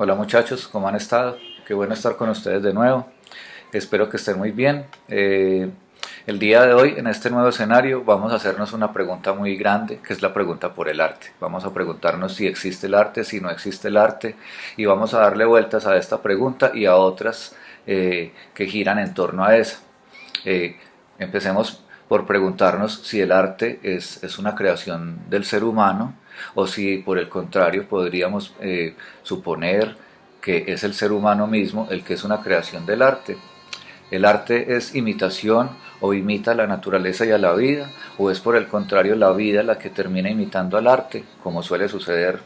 Hola muchachos, ¿cómo han estado? Qué bueno estar con ustedes de nuevo. Espero que estén muy bien. El día de hoy, en este nuevo escenario, vamos a hacernos una pregunta muy grande, que es la pregunta por el arte. Vamos a preguntarnos si existe el arte, si no existe el arte, y vamos a darle vueltas a esta pregunta y a otras que giran en torno a esa. Empecemos por preguntarnos si el arte es una creación del ser humano o si por el contrario podríamos suponer que es el ser humano mismo el que es una creación del arte. ¿El arte es imitación o imita a la naturaleza y a la vida? ¿O es por el contrario la vida la que termina imitando al arte? Como suele suceder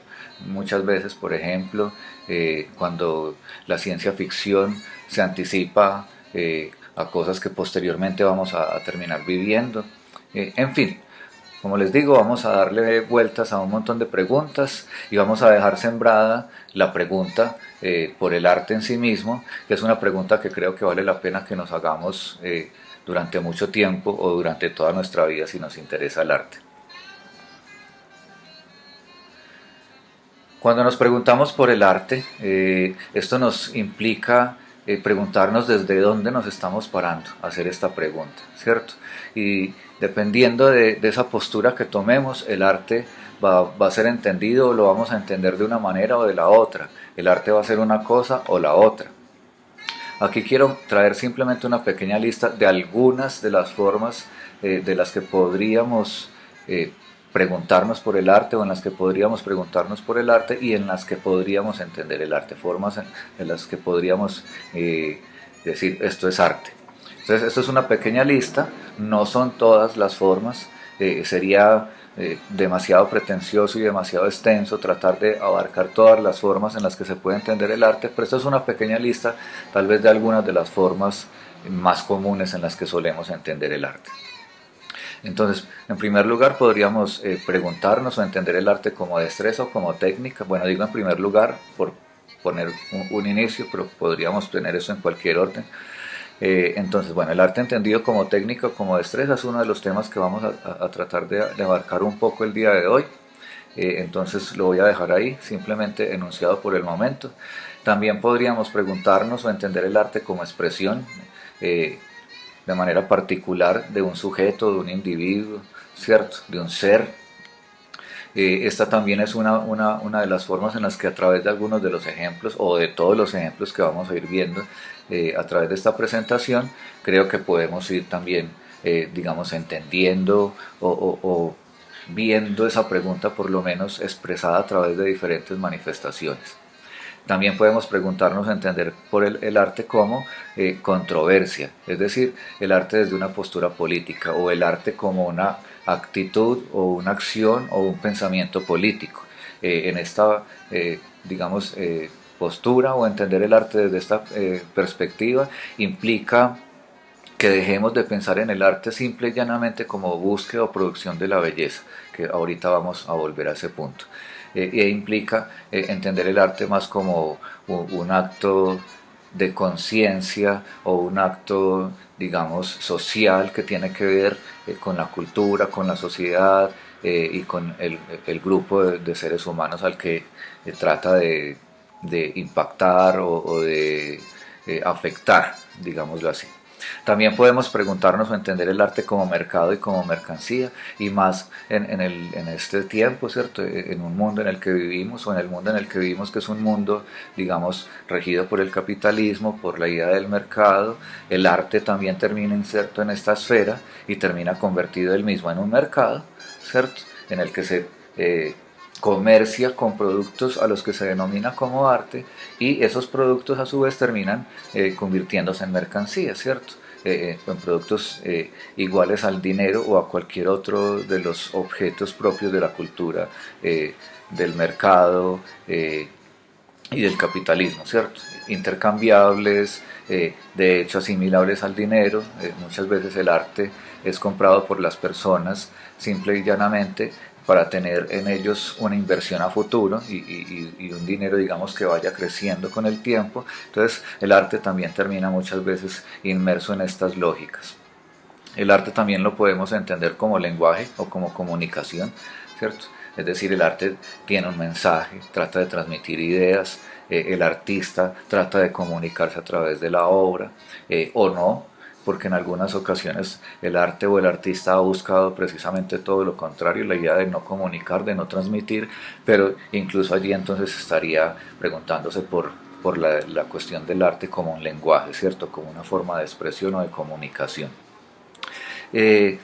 muchas veces, por ejemplo, cuando la ciencia ficción se anticipa a cosas que posteriormente vamos a terminar viviendo. En fin, como les digo, vamos a darle vueltas a un montón de preguntas y vamos a dejar sembrada la pregunta por el arte en sí mismo, que es una pregunta que creo que vale la pena que nos hagamos durante mucho tiempo o durante toda nuestra vida si nos interesa el arte. Cuando nos preguntamos por el arte, esto nos implica preguntarnos desde dónde nos estamos parando a hacer esta pregunta, ¿cierto? Y dependiendo de esa postura que tomemos, el arte va a ser entendido o lo vamos a entender de una manera o de la otra. El arte va a ser una cosa o la otra. Aquí quiero traer simplemente una pequeña lista de algunas de las formas de las que podríamos eh, preguntarnos por el arte o en las que podríamos preguntarnos por el arte y en las que podríamos entender el arte, formas en las que podríamos decir esto es arte. Entonces, esto es una pequeña lista, no son todas las formas, sería demasiado pretencioso y demasiado extenso tratar de abarcar todas las formas en las que se puede entender el arte, pero esto es una pequeña lista tal vez de algunas de las formas más comunes en las que solemos entender el arte. Entonces, en primer lugar, podríamos preguntarnos o entender el arte como destreza o como técnica. Bueno, digo en primer lugar por poner un inicio, pero podríamos tener eso en cualquier orden. Entonces, bueno, el arte entendido como técnica o como destreza es uno de los temas que vamos a tratar de abarcar un poco el día de hoy. Entonces lo voy a dejar ahí, simplemente enunciado por el momento. También podríamos preguntarnos o entender el arte como expresión de manera particular de un sujeto, de un individuo, ¿cierto? De un ser. Esta también es una de las formas en las que a través de algunos de los ejemplos o de todos los ejemplos que vamos a ir viendo a través de esta presentación, creo que podemos ir también, digamos, entendiendo o viendo esa pregunta por lo menos expresada a través de diferentes manifestaciones. También podemos preguntarnos, entender por el arte como controversia, es decir, el arte desde una postura política o el arte como una actitud o una acción o un pensamiento político. En esta, digamos, postura o entender el arte desde esta perspectiva implica que dejemos de pensar en el arte simple y llanamente como búsqueda o producción de la belleza, que ahorita vamos a volver a ese punto. E implica entender el arte más como un acto de conciencia o un acto, digamos, social que tiene que ver con la cultura, con la sociedad y con el grupo de seres humanos al que trata de impactar o de afectar, digámoslo así. También podemos preguntarnos o entender el arte como mercado y como mercancía, y más en este tiempo, ¿cierto? En un mundo en el que vivimos, o en el mundo en el que vivimos, que es un mundo, digamos, regido por el capitalismo, por la idea del mercado. El arte también termina inserto en esta esfera y termina convertido él mismo en un mercado, ¿cierto? En el que se comercia con productos a los que se denomina como arte, y esos productos a su vez terminan convirtiéndose en mercancía, ¿cierto? En productos iguales al dinero o a cualquier otro de los objetos propios de la cultura, del mercado y del capitalismo, ¿cierto? Intercambiables, de hecho asimilables al dinero. Muchas veces el arte es comprado por las personas simple y llanamente para tener en ellos una inversión a futuro y un dinero, digamos, que vaya creciendo con el tiempo. Entonces el arte también termina muchas veces inmerso en estas lógicas. El arte también lo podemos entender como lenguaje o como comunicación, ¿cierto? Es decir, el arte tiene un mensaje, trata de transmitir ideas, el artista trata de comunicarse a través de la obra, o no, porque en algunas ocasiones el arte o el artista ha buscado precisamente todo lo contrario, la idea de no comunicar, de no transmitir, pero incluso allí entonces estaría preguntándose por la cuestión del arte como un lenguaje, ¿cierto? Como una forma de expresión o de comunicación.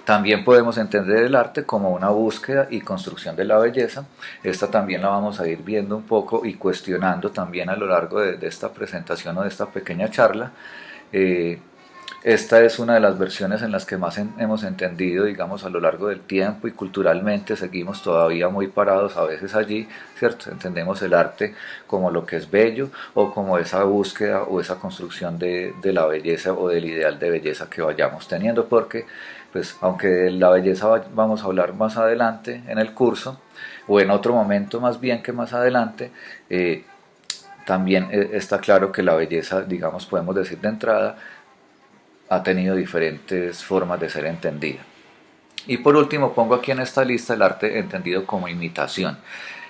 También podemos entender el arte como una búsqueda y construcción de la belleza. Esta también la vamos a ir viendo un poco y cuestionando también a lo largo de esta presentación o de esta pequeña charla. Eh, esta es una de las versiones en las que más hemos entendido, digamos, a lo largo del tiempo, y culturalmente seguimos todavía muy parados a veces allí, ¿cierto? Entendemos el arte como lo que es bello o como esa búsqueda o esa construcción de la belleza o del ideal de belleza que vayamos teniendo, porque, pues, aunque de la belleza vamos a hablar más adelante en el curso, o en otro momento más bien que más adelante, también está claro que la belleza, digamos, podemos decir de entrada, ha tenido diferentes formas de ser entendida. Y por último pongo aquí en esta lista el arte entendido como imitación.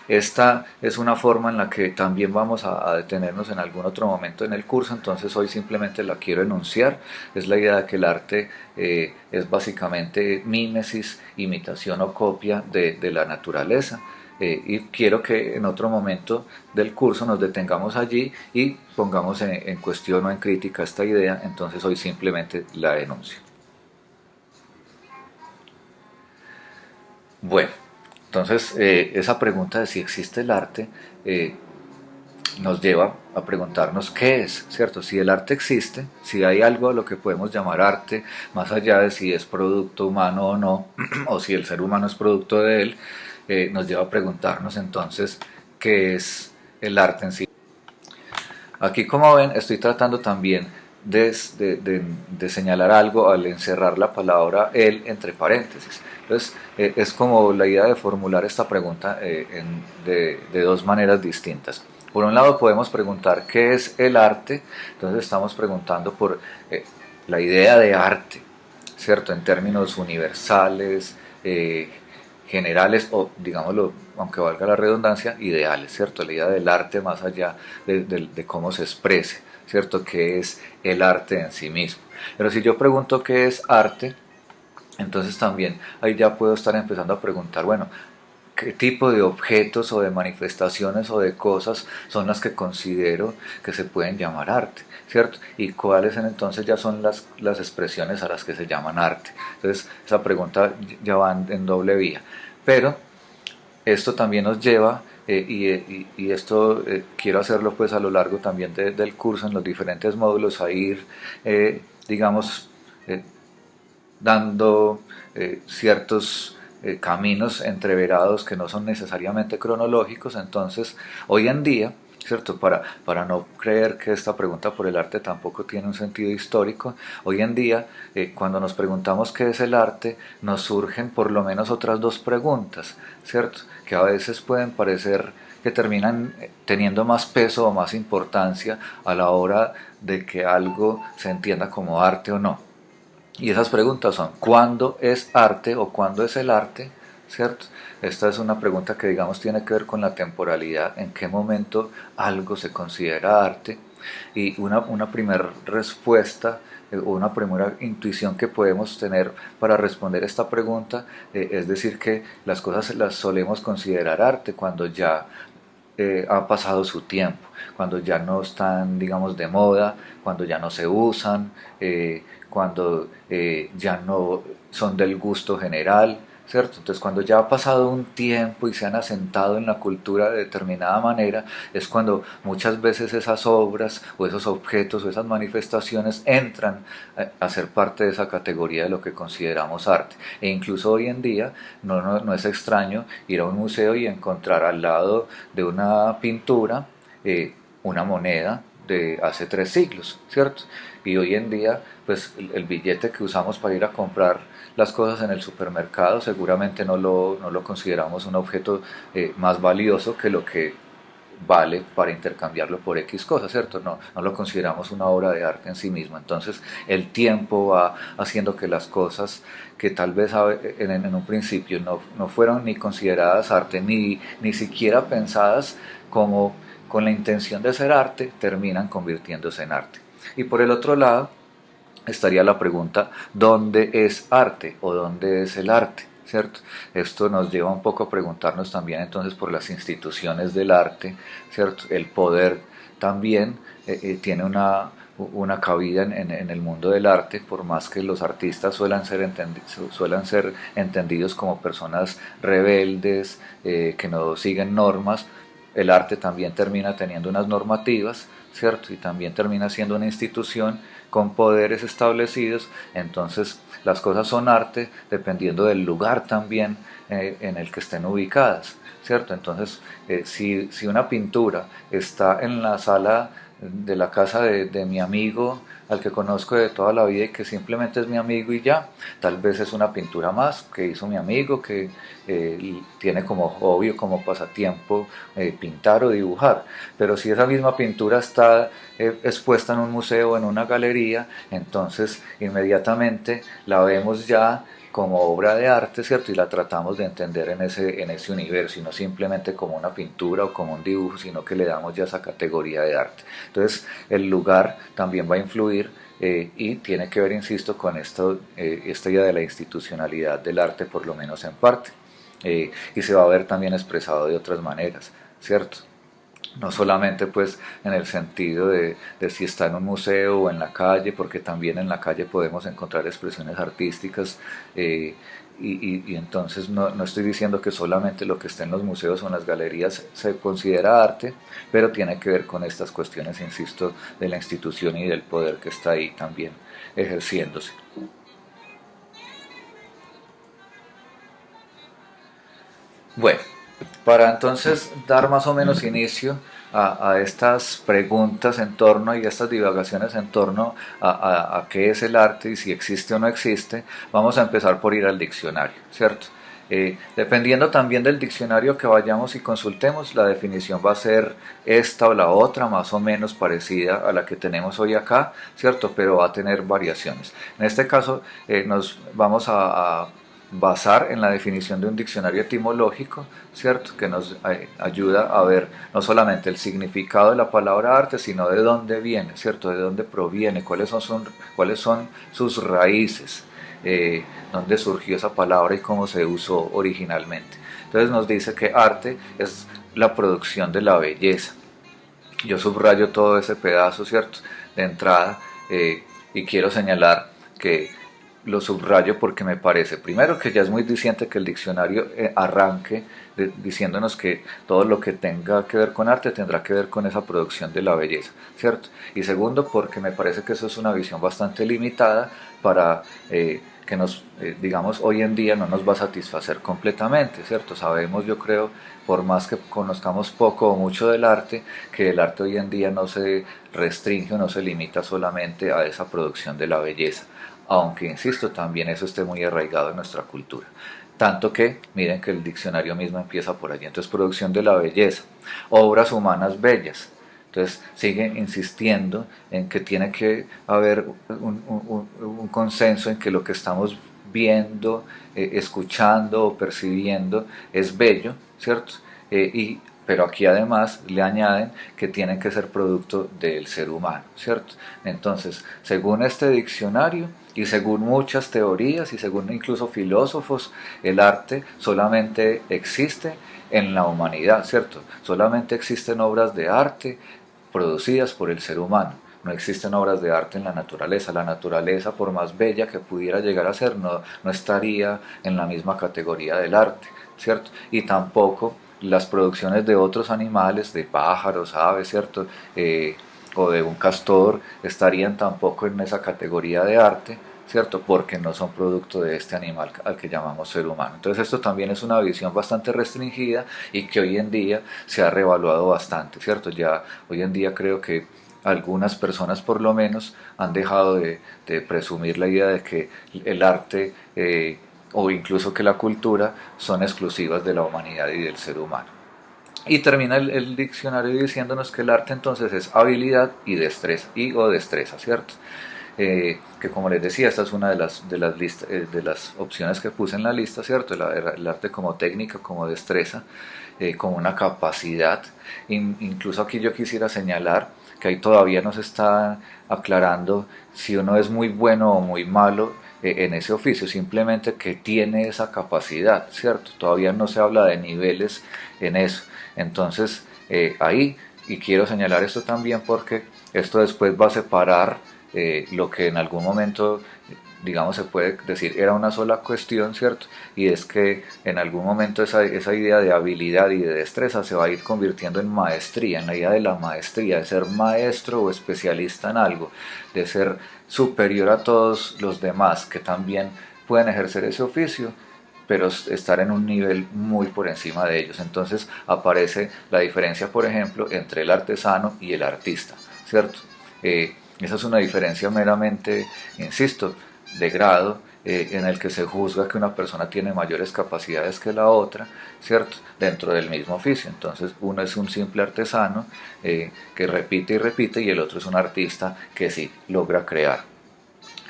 Esta es una forma en la que también vamos a detenernos en algún otro momento en el curso, entonces hoy simplemente la quiero enunciar. Es la idea de que el arte es básicamente mímesis, imitación o copia de la naturaleza. Y quiero que en otro momento del curso nos detengamos allí y pongamos en cuestión o en crítica esta idea, entonces hoy simplemente la denuncio. Bueno, entonces esa pregunta de si existe el arte eh, nos lleva a preguntarnos qué es, ¿cierto? Si el arte existe, si hay algo a lo que podemos llamar arte, más allá de si es producto humano o no, o si el ser humano es producto de él, nos lleva a preguntarnos entonces qué es el arte en sí. Aquí, como ven, estoy tratando también de señalar algo al encerrar la palabra él entre paréntesis. Entonces, es como la idea de formular esta pregunta de dos maneras distintas. Por un lado, podemos preguntar qué es el arte, entonces estamos preguntando por la idea de arte, ¿cierto? En términos universales, generales o, digámoslo, aunque valga la redundancia, ideales, ¿cierto? La idea del arte más allá de cómo se exprese, ¿cierto? ¿Qué es el arte en sí mismo? Pero si yo pregunto qué es arte, entonces también ahí ya puedo estar empezando a preguntar, bueno, qué tipo de objetos o de manifestaciones o de cosas son las que considero que se pueden llamar arte, ¿cierto? Y cuáles entonces ya son las expresiones a las que se llaman arte. Entonces esa pregunta ya va en doble vía. Pero esto también nos lleva, y esto quiero hacerlo pues a lo largo también del curso en los diferentes módulos, a ir, digamos, eh, dando ciertos caminos entreverados que no son necesariamente cronológicos. Entonces, hoy en día, ¿cierto? Para no creer que esta pregunta por el arte tampoco tiene un sentido histórico, hoy en día, cuando nos preguntamos qué es el arte, nos surgen por lo menos otras dos preguntas, ¿cierto? Que a veces pueden parecer que terminan teniendo más peso o más importancia a la hora de que algo se entienda como arte o no. Y esas preguntas son, ¿cuándo es arte o cuándo es el arte? ¿Cierto? Esta es una pregunta que, digamos, tiene que ver con la temporalidad, en qué momento algo se considera arte. Y una primera respuesta o una primera intuición que podemos tener para responder esta pregunta es decir que las cosas las solemos considerar arte cuando ya ha pasado su tiempo, cuando ya no están, digamos, de moda, cuando ya no se usan, cuando ya no son del gusto general, ¿cierto? Entonces, cuando ya ha pasado un tiempo y se han asentado en la cultura de determinada manera, es cuando muchas veces esas obras o esos objetos o esas manifestaciones entran a ser parte de esa categoría de lo que consideramos arte. E incluso hoy en día no es extraño ir a un museo y encontrar al lado de una pintura una moneda de hace 3 siglos, ¿cierto? Y hoy en día, pues el billete que usamos para ir a comprar las cosas en el supermercado seguramente no lo consideramos un objeto más valioso que lo que vale para intercambiarlo por X cosas, ¿cierto? No lo consideramos una obra de arte en sí mismo. Entonces el tiempo va haciendo que las cosas que tal vez en un principio no fueron ni consideradas arte, ni siquiera pensadas como con la intención de ser arte, terminan convirtiéndose en arte. Y por el otro lado, estaría la pregunta, ¿dónde es arte o dónde es el arte? ¿Cierto? Esto nos lleva un poco a preguntarnos también entonces por las instituciones del arte, ¿cierto? El poder también tiene una cabida en el mundo del arte, por más que los artistas suelan ser entendidos como personas rebeldes, que no siguen normas. El arte también termina teniendo unas normativas, ¿cierto? Y también termina siendo una institución con poderes establecidos. Entonces las cosas son arte dependiendo del lugar también en el que estén ubicadas, ¿cierto? Entonces si una pintura está en la sala de la casa de mi amigo, al que conozco de toda la vida y que simplemente es mi amigo y ya, tal vez es una pintura más que hizo mi amigo, que tiene como hobby o como pasatiempo pintar o dibujar. Pero si esa misma pintura está expuesta en un museo o en una galería, entonces inmediatamente la vemos ya como obra de arte, ¿cierto? Y la tratamos de entender en ese universo, y no simplemente como una pintura o como un dibujo, sino que le damos ya esa categoría de arte. Entonces, el lugar también va a influir y tiene que ver, insisto, con esta idea de la institucionalidad del arte, por lo menos en parte. Y se va a ver también expresado de otras maneras, ¿cierto? No solamente pues en el sentido de si está en un museo o en la calle, porque también en la calle podemos encontrar expresiones artísticas, y entonces no estoy diciendo que solamente lo que está en los museos o en las galerías se considera arte, pero tiene que ver con estas cuestiones, insisto, de la institución y del poder que está ahí también ejerciéndose. Bueno, para entonces dar más o menos inicio a estas preguntas en torno y a estas divagaciones en torno a qué es el arte y si existe o no existe, vamos a empezar por ir al diccionario, ¿cierto? Dependiendo también del diccionario que vayamos y consultemos, la definición va a ser esta o la otra, más o menos parecida a la que tenemos hoy acá, ¿cierto? Pero va a tener variaciones. En este caso, nos vamos a basar en la definición de un diccionario etimológico, ¿cierto? Que nos ayuda a ver no solamente el significado de la palabra arte, sino de dónde viene, ¿cierto? De dónde proviene, cuáles son sus raíces, dónde surgió esa palabra y cómo se usó originalmente. Entonces nos dice que arte es la producción de la belleza. Yo subrayo todo ese pedazo, ¿cierto? De entrada, y quiero señalar que lo subrayo porque me parece, primero, que ya es muy diciente que el diccionario arranque diciéndonos que todo lo que tenga que ver con arte tendrá que ver con esa producción de la belleza, ¿cierto? Y segundo, porque me parece que eso es una visión bastante limitada para que digamos, hoy en día no nos va a satisfacer completamente, ¿cierto? Sabemos, yo creo, por más que conozcamos poco o mucho del arte, que el arte hoy en día no se restringe o no se limita solamente a esa producción de la belleza, aunque, insisto, también eso esté muy arraigado en nuestra cultura. Tanto que, miren que el diccionario mismo empieza por allí. Entonces, producción de la belleza, obras humanas bellas. Entonces, siguen insistiendo en que tiene que haber un consenso en que lo que estamos viendo, escuchando o percibiendo es bello, ¿cierto? Pero aquí además le añaden que tienen que ser producto del ser humano, ¿cierto? Entonces, según este diccionario y según muchas teorías y según incluso filósofos, el arte solamente existe en la humanidad, ¿cierto? Solamente existen obras de arte producidas por el ser humano. No existen obras de arte en la naturaleza. La naturaleza, por más bella que pudiera llegar a ser, no estaría en la misma categoría del arte, ¿cierto? Y tampoco las producciones de otros animales, de pájaros, aves, ¿cierto? O de un castor, estarían tampoco en esa categoría de arte, ¿cierto? Porque no son producto de este animal al que llamamos ser humano. Entonces esto también es una visión bastante restringida y que hoy en día se ha revaluado bastante, ¿cierto? Ya hoy en día creo que algunas personas por lo menos han dejado de presumir la idea de que el arte o incluso que la cultura son exclusivas de la humanidad y del ser humano. Y termina el diccionario diciéndonos que el arte entonces es habilidad y destreza, y o destreza, ¿cierto? Que como les decía, esta es una de las opciones que puse en la lista, ¿cierto? El arte como técnica, como destreza, como una capacidad. Incluso aquí yo quisiera señalar que ahí todavía no se está aclarando si uno es muy bueno o muy malo en ese oficio, simplemente que tiene esa capacidad, ¿cierto? Todavía no se habla de niveles en eso. Entonces, ahí, y quiero señalar esto también porque esto después va a separar lo que en algún momento, digamos, se puede decir era una sola cuestión, ¿cierto? Y es que en algún momento esa idea de habilidad y de destreza se va a ir convirtiendo en maestría, en la idea de la maestría, de ser maestro o especialista en algo, de ser superior a todos los demás que también pueden ejercer ese oficio, pero estar en un nivel muy por encima de ellos. Entonces aparece la diferencia, por ejemplo, entre el artesano y el artista, ¿cierto? Esa es una diferencia meramente, insisto, de grado, en el que se juzga que una persona tiene mayores capacidades que la otra, ¿cierto? Dentro del mismo oficio. Entonces uno es un simple artesano que repite y repite, y el otro es un artista que sí logra crear.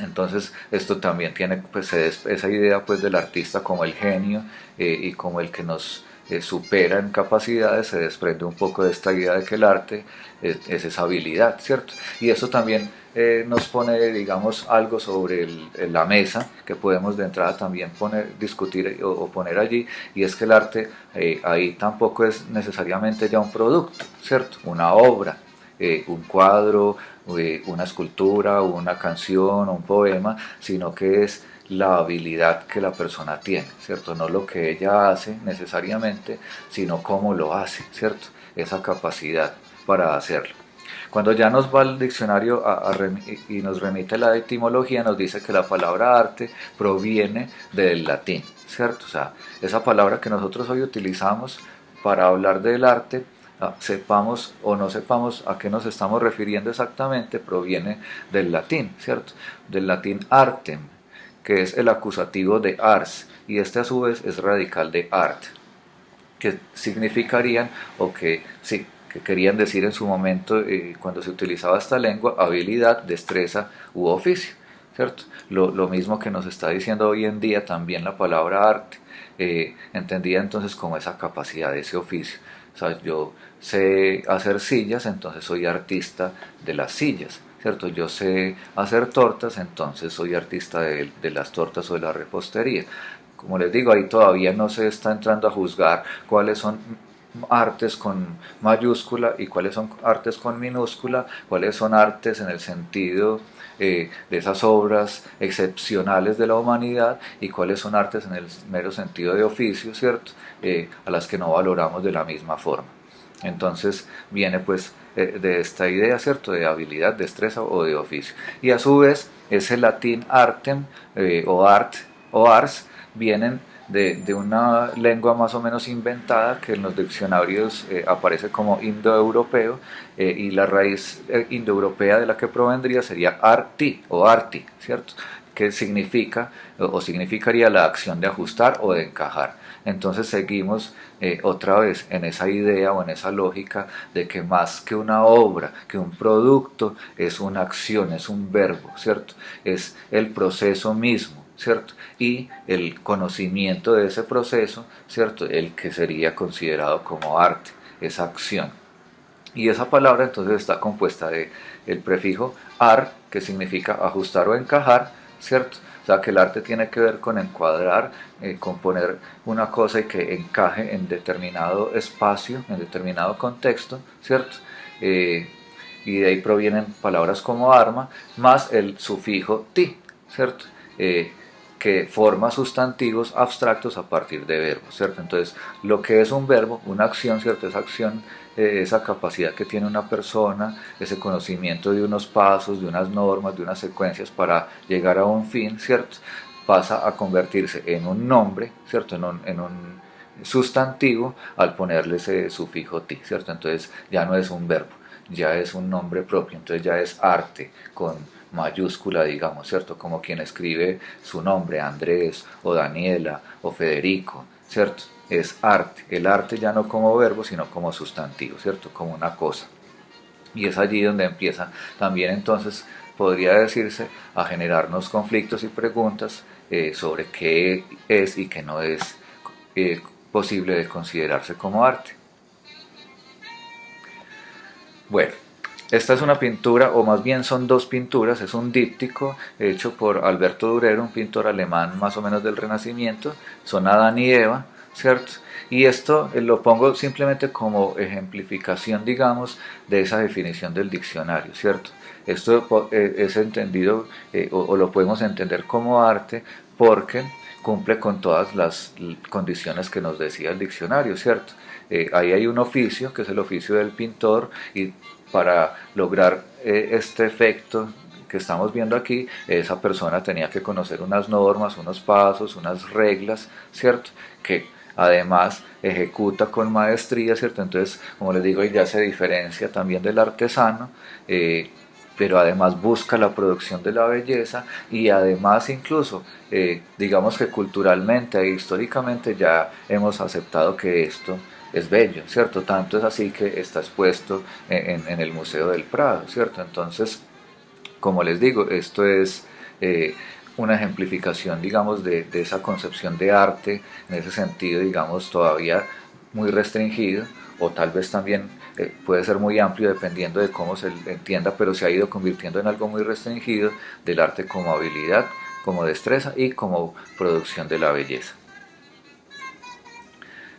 Entonces esto también tiene pues, esa idea pues, del artista como el genio y como el que nos supera en capacidades, se desprende un poco de esta idea de que el arte es esa habilidad, ¿cierto? Y eso también nos pone, digamos, algo sobre la mesa que podemos de entrada también poner, discutir o poner allí, y es que el arte ahí tampoco es necesariamente ya un producto, ¿cierto? Una obra, un cuadro, una escultura, una canción, un poema, sino que es la habilidad que la persona tiene, ¿cierto? No lo que ella hace necesariamente, sino cómo lo hace, ¿cierto? Esa capacidad para hacerlo. Cuando ya nos va el diccionario y nos remite la etimología, nos dice que la palabra arte proviene del latín, ¿cierto? O sea, esa palabra que nosotros hoy utilizamos para hablar del arte, sepamos o no sepamos a qué nos estamos refiriendo exactamente, proviene del latín, ¿cierto? Del latín artem, que es el acusativo de ars, y este a su vez es radical de art, que significarían o que sí, que querían decir en su momento cuando se utilizaba esta lengua, habilidad, destreza u oficio, ¿cierto? Lo mismo que nos está diciendo hoy en día también la palabra arte, entendida entonces como esa capacidad, ese oficio. O sea, yo sé hacer sillas, entonces soy artista de las sillas, ¿cierto? Yo sé hacer tortas, entonces soy artista de las tortas o de la repostería. Como les digo, ahí todavía no se está entrando a juzgar cuáles son artes con mayúscula y cuáles son artes con minúscula, cuáles son artes en el sentido de esas obras excepcionales de la humanidad y cuáles son artes en el mero sentido de oficio, ¿cierto? A las que no valoramos de la misma forma. Entonces viene pues de esta idea, ¿cierto? De habilidad, destreza o de oficio. Y a su vez ese latín artem o art o ars vienen de una lengua más o menos inventada que en los diccionarios aparece como indoeuropeo y la raíz indoeuropea de la que provendría sería arti o arti, ¿cierto? Que significa o significaría la acción de ajustar o de encajar. Entonces seguimos otra vez en esa idea o en esa lógica de que más que una obra, que un producto, es una acción, es un verbo, ¿cierto? Es el proceso mismo, ¿cierto? Y el conocimiento de ese proceso, ¿cierto? El que sería considerado como arte, esa acción. Y esa palabra entonces está compuesta de el prefijo ar, que significa ajustar o encajar, ¿cierto? O sea que el arte tiene que ver con encuadrar, con poner una cosa y que encaje en determinado espacio, en determinado contexto, ¿cierto? Eh, y de ahí provienen palabras como arma, más el sufijo ti, ¿cierto? Que forma sustantivos abstractos a partir de verbos, ¿cierto? Entonces, lo que es un verbo, una acción, ¿cierto? Esa acción, esa capacidad que tiene una persona, ese conocimiento de unos pasos, de unas normas, de unas secuencias para llegar a un fin, ¿cierto? Pasa a convertirse en un nombre, ¿cierto? En un sustantivo al ponerle ese sufijo ti, ¿cierto? Entonces ya no es un verbo, ya es un nombre propio, entonces ya es arte con mayúscula, digamos, ¿cierto? Como quien escribe su nombre, Andrés o Daniela o Federico, ¿cierto? es arte. El arte ya no como verbo, sino como sustantivo, ¿cierto? Como una cosa. Y es allí donde empieza también entonces, podría decirse, a generarnos conflictos y preguntas sobre qué es y qué no es eh, posible de considerarse como arte. Bueno, esta es una pintura, o más bien son dos pinturas, es un díptico hecho por Alberto Durero, un pintor alemán más o menos del Renacimiento, son Adán y Eva, ¿cierto? Y esto lo pongo simplemente como ejemplificación, digamos, de esa definición del diccionario, ¿cierto? Esto es entendido o lo podemos entender como arte porque cumple con todas las condiciones que nos decía el diccionario, ¿cierto? Ahí hay un oficio, que es el oficio del pintor, y para lograr este efecto que estamos viendo aquí, esa persona tenía que conocer unas normas, unos pasos, unas reglas, ¿cierto? Que además ejecuta con maestría, ¿cierto? Entonces, como les digo, ya se diferencia también del artesano, pero además busca la producción de la belleza y además incluso, digamos que culturalmente e históricamente ya hemos aceptado que esto es bello, ¿cierto? Tanto es así que está expuesto en el Museo del Prado, ¿cierto? Entonces, como les digo, esto es una ejemplificación, digamos, de esa concepción de arte, en ese sentido, digamos, todavía muy restringido, o tal vez también puede ser muy amplio dependiendo de cómo se entienda, pero se ha ido convirtiendo en algo muy restringido del arte como habilidad, como destreza y como producción de la belleza.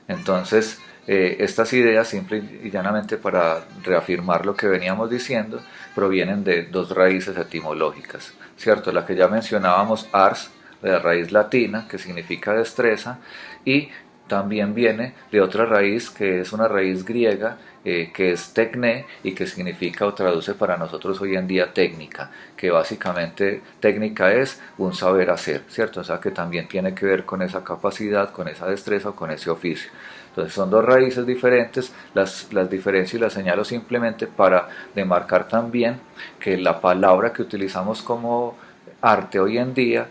Entonces, estas ideas, simple y llanamente para reafirmar lo que veníamos diciendo, provienen de dos raíces etimológicas, ¿cierto? La que ya mencionábamos, ars, de la raíz latina, que significa destreza, y también viene de otra raíz que es una raíz griega que es tecné y que significa o traduce para nosotros hoy en día técnica, que básicamente técnica es un saber hacer, ¿cierto? O sea que también tiene que ver con esa capacidad, con esa destreza o con ese oficio. Entonces son dos raíces diferentes, las diferencio y las señalo simplemente para demarcar también que la palabra que utilizamos como arte hoy en día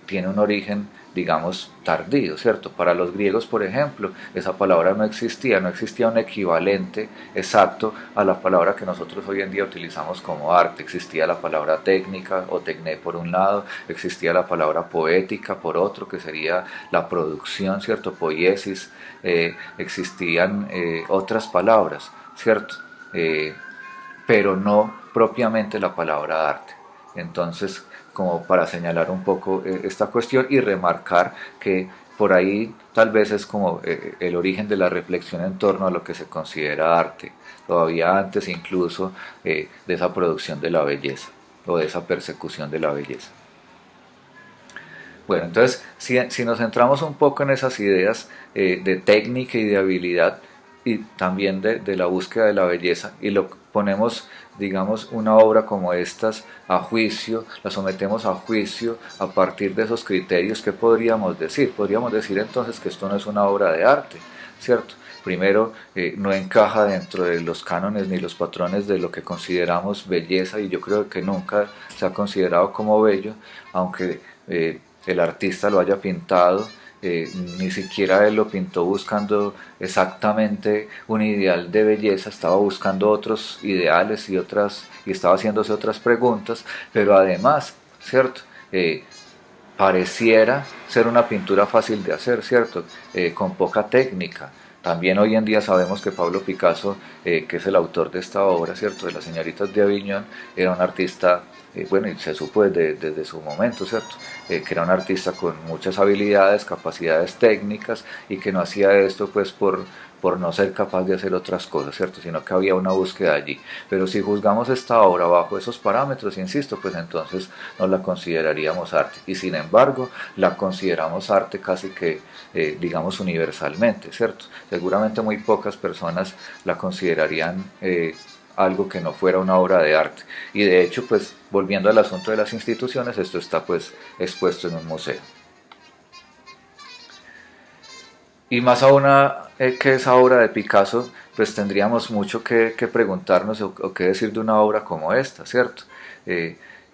tiene un origen, digamos, tardío, ¿cierto? Para los griegos, por ejemplo, esa palabra no existía, no existía un equivalente exacto a la palabra que nosotros hoy en día utilizamos como arte. Existía la palabra técnica o tecné por un lado, existía la palabra poética por otro, que sería la producción, ¿cierto? Poiesis, existían otras palabras, ¿cierto? Eh, pero no propiamente la palabra arte. Entonces, como para señalar un poco esta cuestión y remarcar que por ahí tal vez es como el origen de la reflexión en torno a lo que se considera arte, todavía antes incluso de esa producción de la belleza o de esa persecución de la belleza. Bueno, entonces, si nos centramos un poco en esas ideas de técnica y de habilidad y también de la búsqueda de la belleza y lo ponemos, digamos, una obra como estas a juicio, la sometemos a juicio a partir de esos criterios, ¿qué podríamos decir? Podríamos decir entonces que esto no es una obra de arte, ¿cierto? Primero, no encaja dentro de los cánones ni los patrones de lo que consideramos belleza y yo creo que nunca se ha considerado como bello, aunque el artista lo haya pintado, ni siquiera él lo pintó buscando exactamente un ideal de belleza, estaba buscando otros ideales y estaba haciéndose otras preguntas, pero además, ¿cierto? Pareciera ser una pintura fácil de hacer, ¿cierto? Con poca técnica. También hoy en día sabemos que Pablo Picasso, que es el autor de esta obra, ¿cierto? De las señoritas de Aviñón, era un artista, bueno, y se supo desde su momento, ¿cierto? Que era un artista con muchas habilidades, capacidades técnicas y que no hacía esto pues por no ser capaz de hacer otras cosas, ¿cierto? Sino que había una búsqueda allí. Pero si juzgamos esta obra bajo esos parámetros, insisto, pues entonces no la consideraríamos arte. Y sin embargo, la consideramos arte casi que, digamos, universalmente, ¿cierto? Seguramente muy pocas personas la considerarían algo que no fuera una obra de arte. Y de hecho, pues volviendo al asunto de las instituciones, esto está pues expuesto en un museo. Y más aún que esa obra de Picasso, pues tendríamos mucho que preguntarnos o que decir de una obra como esta, ¿cierto?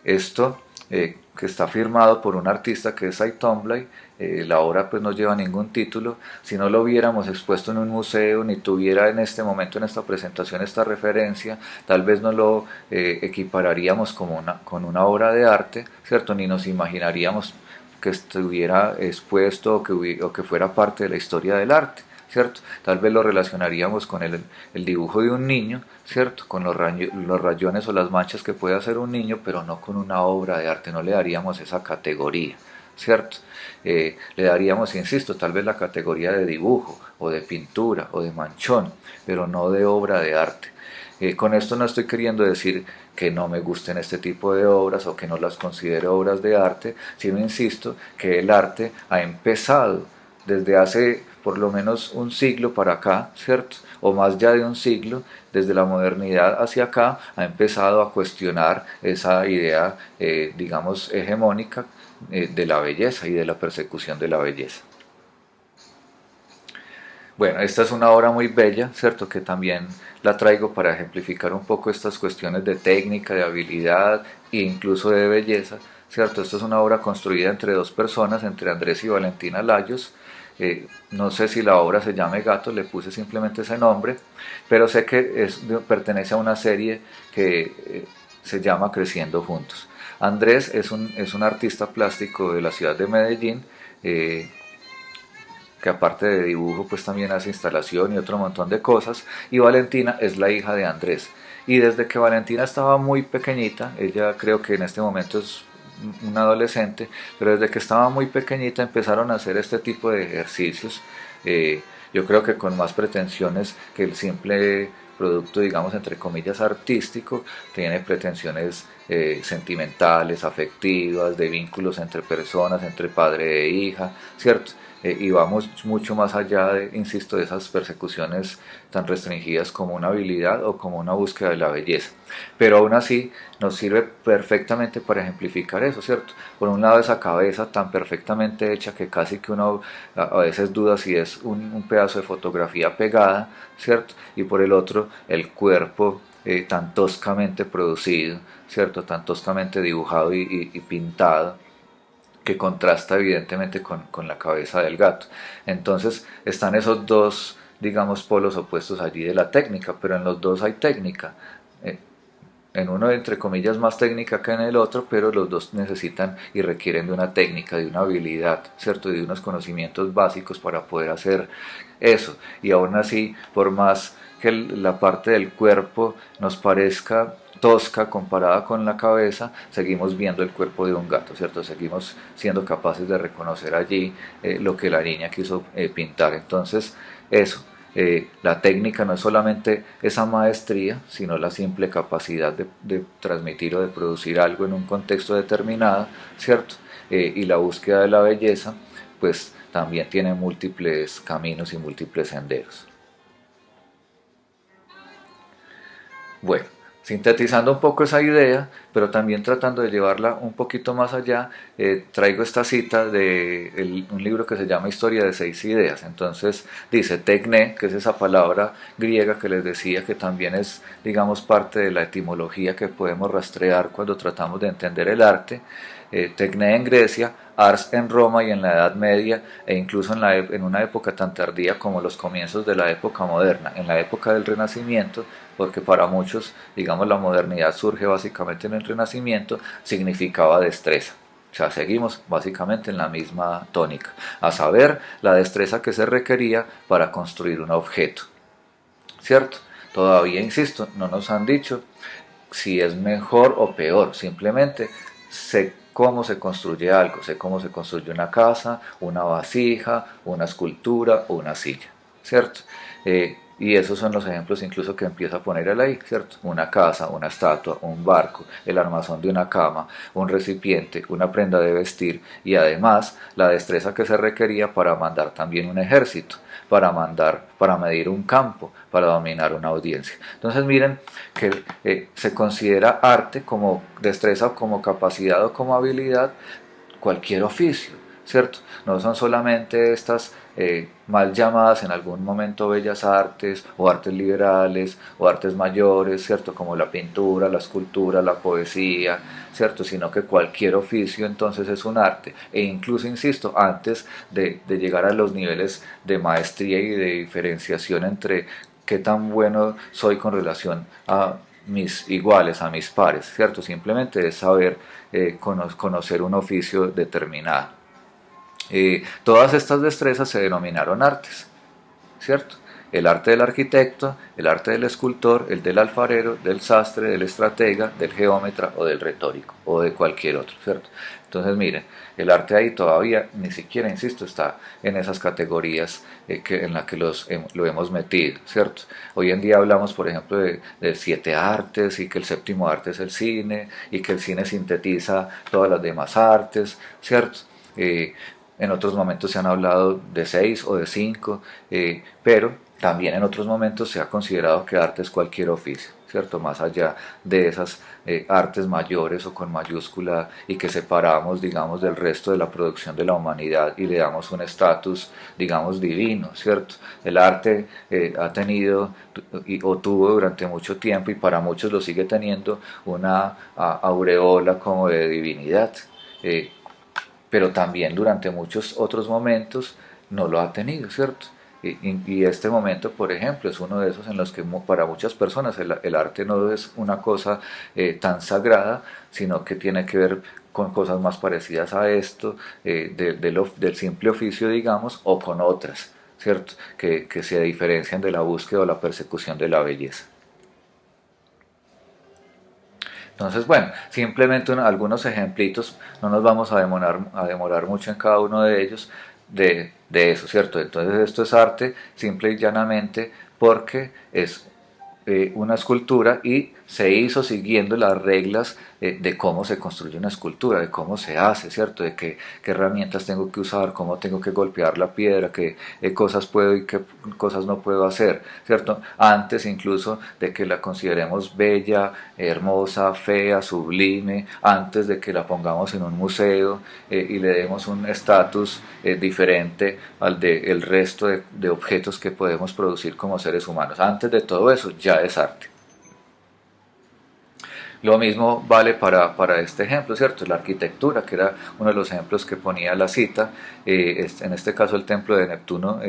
Esto que está firmado por un artista que es Cy Twombly. La obra pues no lleva ningún título. Si no lo viéramos expuesto en un museo, ni tuviera en este momento, en esta presentación, esta referencia, tal vez no lo equipararíamos como con una obra de arte, ¿cierto? Ni nos imaginaríamos que estuviera expuesto o que fuera parte de la historia del arte, ¿cierto? Tal vez lo relacionaríamos con el dibujo de un niño, ¿cierto? Con los rayones o las manchas que puede hacer un niño, pero no con una obra de arte, no le daríamos esa categoría, ¿cierto? Le daríamos, insisto, tal vez la categoría de dibujo o de pintura o de manchón, pero no de obra de arte. Con esto no estoy queriendo decir que no me gusten este tipo de obras o que no las considere obras de arte, sino insisto que el arte ha empezado desde hace por lo menos un siglo para acá, ¿cierto? O más ya de un siglo, desde la modernidad hacia acá, ha empezado a cuestionar esa idea, digamos, hegemónica de la belleza y de la persecución de la belleza. Bueno, esta es una obra muy bella, ¿cierto? Que también la traigo para ejemplificar un poco estas cuestiones de técnica, de habilidad e incluso de belleza, ¿cierto? Esta es una obra construida entre dos personas, entre Andrés y Valentina Layos. No sé si la obra se llame Gato, le puse simplemente ese nombre, pero sé que pertenece a una serie que se llama Creciendo Juntos. Andrés es un artista plástico de la ciudad de Medellín, que aparte de dibujo pues también hace instalación y otro montón de cosas, y Valentina es la hija de Andrés. Y desde que Valentina estaba muy pequeñita, ella creo que en este momento es una adolescente, pero desde que estaba muy pequeñita empezaron a hacer este tipo de ejercicios, yo creo que con más pretensiones que el simple producto, digamos, entre comillas, artístico, tiene pretensiones sentimentales, afectivas, de vínculos entre personas, entre padre e hija, ¿cierto? Y vamos mucho más allá, insisto, de esas persecuciones tan restringidas como una habilidad o como una búsqueda de la belleza. Pero aún así nos sirve perfectamente para ejemplificar eso, ¿cierto? Por un lado esa cabeza tan perfectamente hecha que casi que uno a veces duda si es un pedazo de fotografía pegada, ¿cierto? Y por el otro el cuerpo tan toscamente producido, ¿cierto? Tan toscamente dibujado y pintado, que contrasta evidentemente con la cabeza del gato. Entonces están esos dos, digamos, polos opuestos allí de la técnica, pero en los dos hay técnica. Eh, en uno entre comillas más técnica que en el otro, pero los dos necesitan y requieren de una técnica, de una habilidad, ¿cierto? De unos conocimientos básicos para poder hacer eso. Y aún así, por más que la parte del cuerpo nos parezca tosca comparada con la cabeza, seguimos viendo el cuerpo de un gato, ¿cierto? Seguimos siendo capaces de reconocer allí lo que la niña quiso pintar. Entonces, eso, la técnica no es solamente esa maestría, sino la simple capacidad de transmitir o de producir algo en un contexto determinado, ¿cierto? Y la búsqueda de la belleza, pues también tiene múltiples caminos y múltiples senderos. Bueno, sintetizando un poco esa idea, pero también tratando de llevarla un poquito más allá, traigo esta cita de un libro que se llama Historia de seis ideas. Entonces dice tecne, que es esa palabra griega que les decía que también es, digamos, parte de la etimología que podemos rastrear cuando tratamos de entender el arte. Tecne en Grecia, ars en Roma y en la Edad Media, e incluso en una época tan tardía como los comienzos de la época moderna, en la época del Renacimiento, porque para muchos, digamos, la modernidad surge básicamente en el Renacimiento, significaba destreza. O sea, seguimos básicamente en la misma tónica, a saber, la destreza que se requería para construir un objeto, ¿cierto? Todavía, insisto, no nos han dicho si es mejor o peor, simplemente sé cómo se construye algo, sé cómo se construye una casa, una vasija, una escultura o una silla, ¿cierto? Y esos son los ejemplos incluso que empieza a poner él ahí, ¿cierto? Una casa, una estatua, un barco, el armazón de una cama, un recipiente, una prenda de vestir y además la destreza que se requería para mandar también un ejército, para medir un campo, para dominar una audiencia. Entonces miren que se considera arte como destreza, como capacidad o como habilidad cualquier oficio, ¿cierto? No son solamente estas mal llamadas en algún momento bellas artes o artes liberales o artes mayores, ¿cierto? Como la pintura, la escultura, la poesía, ¿cierto? Sino que cualquier oficio entonces es un arte. E incluso, insisto, antes de llegar a los niveles de maestría y de diferenciación entre qué tan bueno soy con relación a mis iguales, a mis pares, ¿cierto? Simplemente es saber conocer un oficio determinado. Todas estas destrezas se denominaron artes, ¿cierto? El arte del arquitecto, el arte del escultor, el del alfarero, del sastre, del estratega, del geómetra o del retórico o de cualquier otro, ¿cierto? Entonces miren, el arte ahí todavía ni siquiera, insisto, está en esas categorías en las que lo hemos metido, ¿cierto? Hoy en día hablamos, por ejemplo, de 7 artes y que el séptimo arte es el cine y que el cine sintetiza todas las demás artes, ¿cierto? En otros momentos se han hablado de 6 o de 5, pero también en otros momentos se ha considerado que arte es cualquier oficio, ¿cierto? Más allá de esas artes mayores o con mayúscula y que separamos, digamos, del resto de la producción de la humanidad y le damos un estatus, digamos, divino, ¿cierto? El arte ha tenido o tuvo durante mucho tiempo y para muchos lo sigue teniendo una aureola como de divinidad. Pero también durante muchos otros momentos no lo ha tenido, ¿cierto? Y este momento, por ejemplo, es uno de esos en los que para muchas personas el arte no es una cosa tan sagrada, sino que tiene que ver con cosas más parecidas a esto, del simple oficio, digamos, o con otras, ¿cierto? Que se diferencian de la búsqueda o la persecución de la belleza. Entonces, bueno, simplemente algunos ejemplitos, no nos vamos a demorar mucho en cada uno de ellos, de eso, ¿cierto? Entonces esto es arte simple y llanamente porque es una escultura y se hizo siguiendo las reglas de cómo se construye una escultura, de cómo se hace, ¿cierto? De qué herramientas tengo que usar, cómo tengo que golpear la piedra, qué cosas puedo y qué cosas no puedo hacer, ¿cierto? Antes incluso de que la consideremos bella, hermosa, fea, sublime, antes de que la pongamos en un museo y le demos un estatus diferente al del resto de objetos que podemos producir como seres humanos. Antes de todo eso ya es arte. Lo mismo vale para este ejemplo, ¿cierto? La arquitectura, que era uno de los ejemplos que ponía la cita, en este caso el templo de Neptuno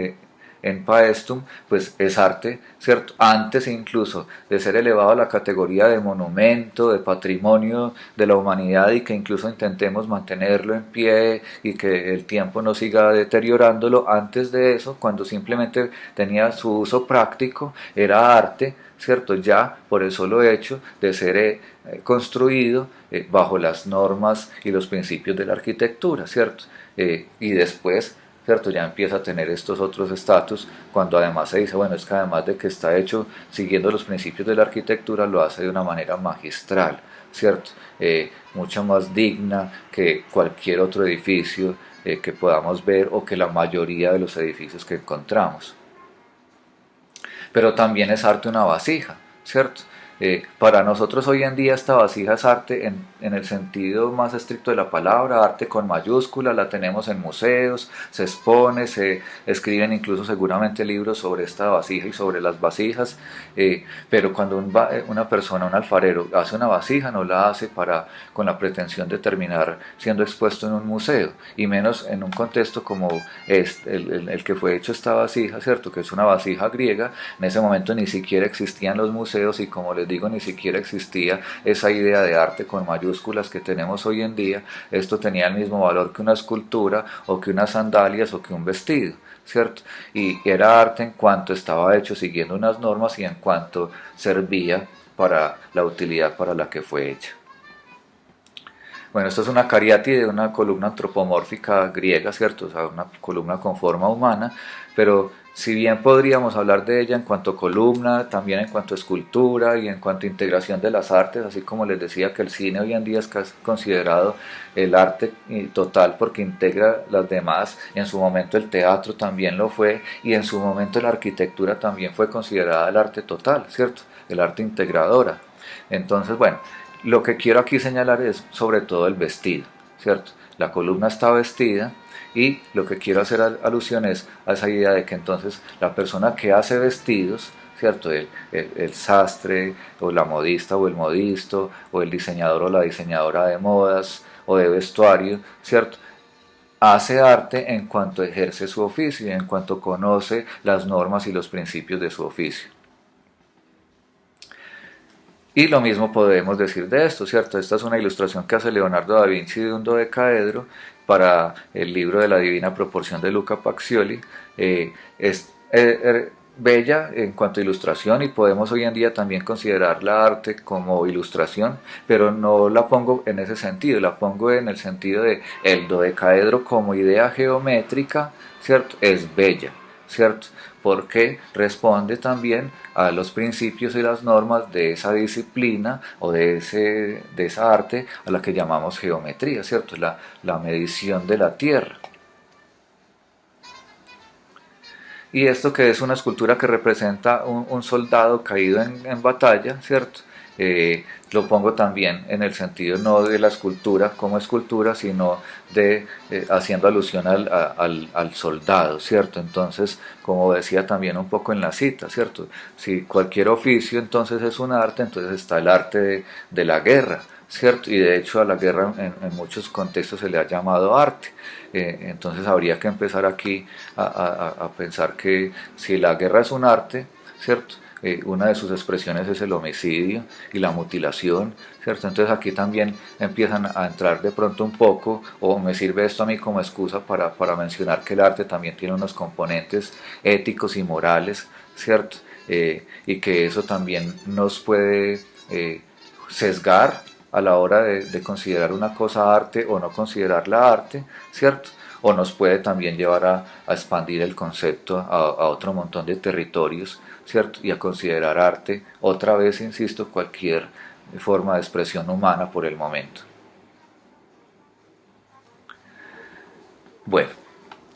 en Paestum, pues es arte, ¿cierto? Antes incluso de ser elevado a la categoría de monumento, de patrimonio de la humanidad y que incluso intentemos mantenerlo en pie y que el tiempo no siga deteriorándolo, antes de eso, cuando simplemente tenía su uso práctico, era arte, ¿cierto? Ya por el solo hecho de ser construido bajo las normas y los principios de la arquitectura, ¿cierto? Y después, ¿cierto? Ya empieza a tener estos otros estatus cuando además se dice, bueno, es que además de que está hecho siguiendo los principios de la arquitectura, lo hace de una manera magistral, ¿cierto? Mucho más digna que cualquier otro edificio que podamos ver o que la mayoría de los edificios que encontramos. Pero también es arte una vasija, ¿cierto? Para nosotros hoy en día esta vasija es arte en el sentido más estricto de la palabra, arte con mayúscula, la tenemos en museos, se expone, se escriben incluso seguramente libros sobre esta vasija y sobre las vasijas, pero cuando una persona, un alfarero, hace una vasija no la hace con la pretensión de terminar siendo expuesto en un museo, y menos en un contexto como el que fue hecho esta vasija, ¿cierto? Que es una vasija griega. En ese momento ni siquiera existían los museos y, como les digo, ni siquiera existía esa idea de arte con mayúsculas que tenemos hoy en día. Esto tenía el mismo valor que una escultura o que unas sandalias o que un vestido, ¿cierto? Y era arte en cuanto estaba hecho siguiendo unas normas y en cuanto servía para la utilidad para la que fue hecha. Bueno, esto es una cariátide de una columna antropomórfica griega, ¿cierto? O sea, una columna con forma humana, pero si bien podríamos hablar de ella en cuanto a columna, también en cuanto a escultura y en cuanto a integración de las artes, así como les decía que el cine hoy en día es considerado el arte total porque integra las demás, en su momento el teatro también lo fue y en su momento la arquitectura también fue considerada el arte total, ¿cierto? El arte integradora. Entonces, bueno, lo que quiero aquí señalar es sobre todo el vestido, ¿cierto? La columna está vestida y lo que quiero hacer alusión es a esa idea de que entonces la persona que hace vestidos, ¿cierto? El sastre o la modista o el modisto o el diseñador o la diseñadora de modas o de vestuario, ¿cierto? Hace arte en cuanto ejerce su oficio, en cuanto conoce las normas y los principios de su oficio. Y lo mismo podemos decir de esto, ¿cierto? Esta es una ilustración que hace Leonardo da Vinci de un dodecaedro para el libro de la Divina Proporción de Luca Pacioli. Es bella en cuanto a ilustración y podemos hoy en día también considerar la arte como ilustración, pero no la pongo en ese sentido, la pongo en el sentido de el dodecaedro como idea geométrica, ¿cierto? Es bella, ¿cierto? Porque responde también a los principios y las normas de esa disciplina o de esa arte a la que llamamos geometría, ¿cierto? La medición de la tierra. Y esto que es una escultura que representa un soldado caído en batalla, ¿cierto? Lo pongo también en el sentido no de la escultura como escultura, sino de haciendo alusión al soldado, ¿cierto? Entonces, como decía también un poco en la cita, ¿cierto? Si cualquier oficio entonces es un arte, entonces está el arte de la guerra, ¿cierto? Y de hecho a la guerra en muchos contextos se le ha llamado arte. Entonces habría que empezar aquí a pensar que si la guerra es un arte, ¿cierto? Una de sus expresiones es el homicidio y la mutilación, ¿cierto? Entonces aquí también empiezan a entrar de pronto un poco, o me sirve esto a mí como excusa para mencionar que el arte también tiene unos componentes éticos y morales, ¿cierto? Y que eso también nos puede sesgar a la hora de considerar una cosa arte o no considerarla arte, ¿cierto? O nos puede también llevar a expandir el concepto a otro montón de territorios, ¿cierto? Y a considerar arte, otra vez, insisto, cualquier forma de expresión humana por el momento. Bueno,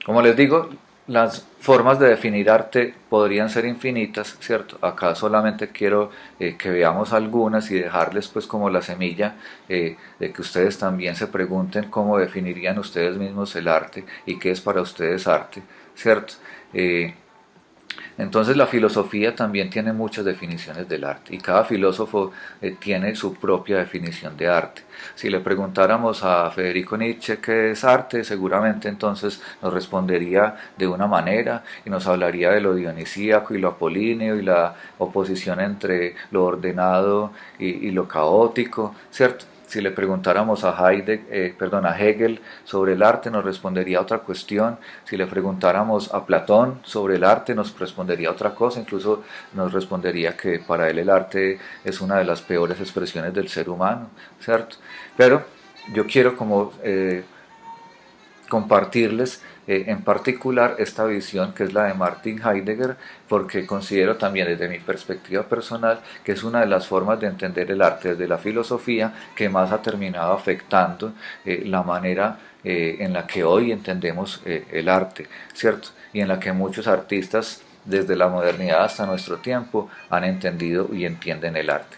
como les digo, las formas de definir arte podrían ser infinitas, ¿cierto? Acá solamente quiero que veamos algunas y dejarles pues como la semilla de que ustedes también se pregunten cómo definirían ustedes mismos el arte y qué es para ustedes arte, ¿cierto? Eh, entonces la filosofía también tiene muchas definiciones del arte y cada filósofo tiene su propia definición de arte. Si le preguntáramos a Federico Nietzsche qué es arte, seguramente entonces nos respondería de una manera y nos hablaría de lo dionisíaco y lo apolíneo y la oposición entre lo ordenado y lo caótico, ¿cierto? Si le preguntáramos a Hegel sobre el arte, nos respondería otra cuestión. Si le preguntáramos a Platón sobre el arte, nos respondería otra cosa. Incluso nos respondería que para él el arte es una de las peores expresiones del ser humano, ¿cierto? Pero yo quiero como compartirles en particular esta visión que es la de Martin Heidegger, porque considero también desde mi perspectiva personal que es una de las formas de entender el arte desde la filosofía que más ha terminado afectando la manera en la que hoy entendemos el arte, ¿cierto? Y en la que muchos artistas desde la modernidad hasta nuestro tiempo han entendido y entienden el arte.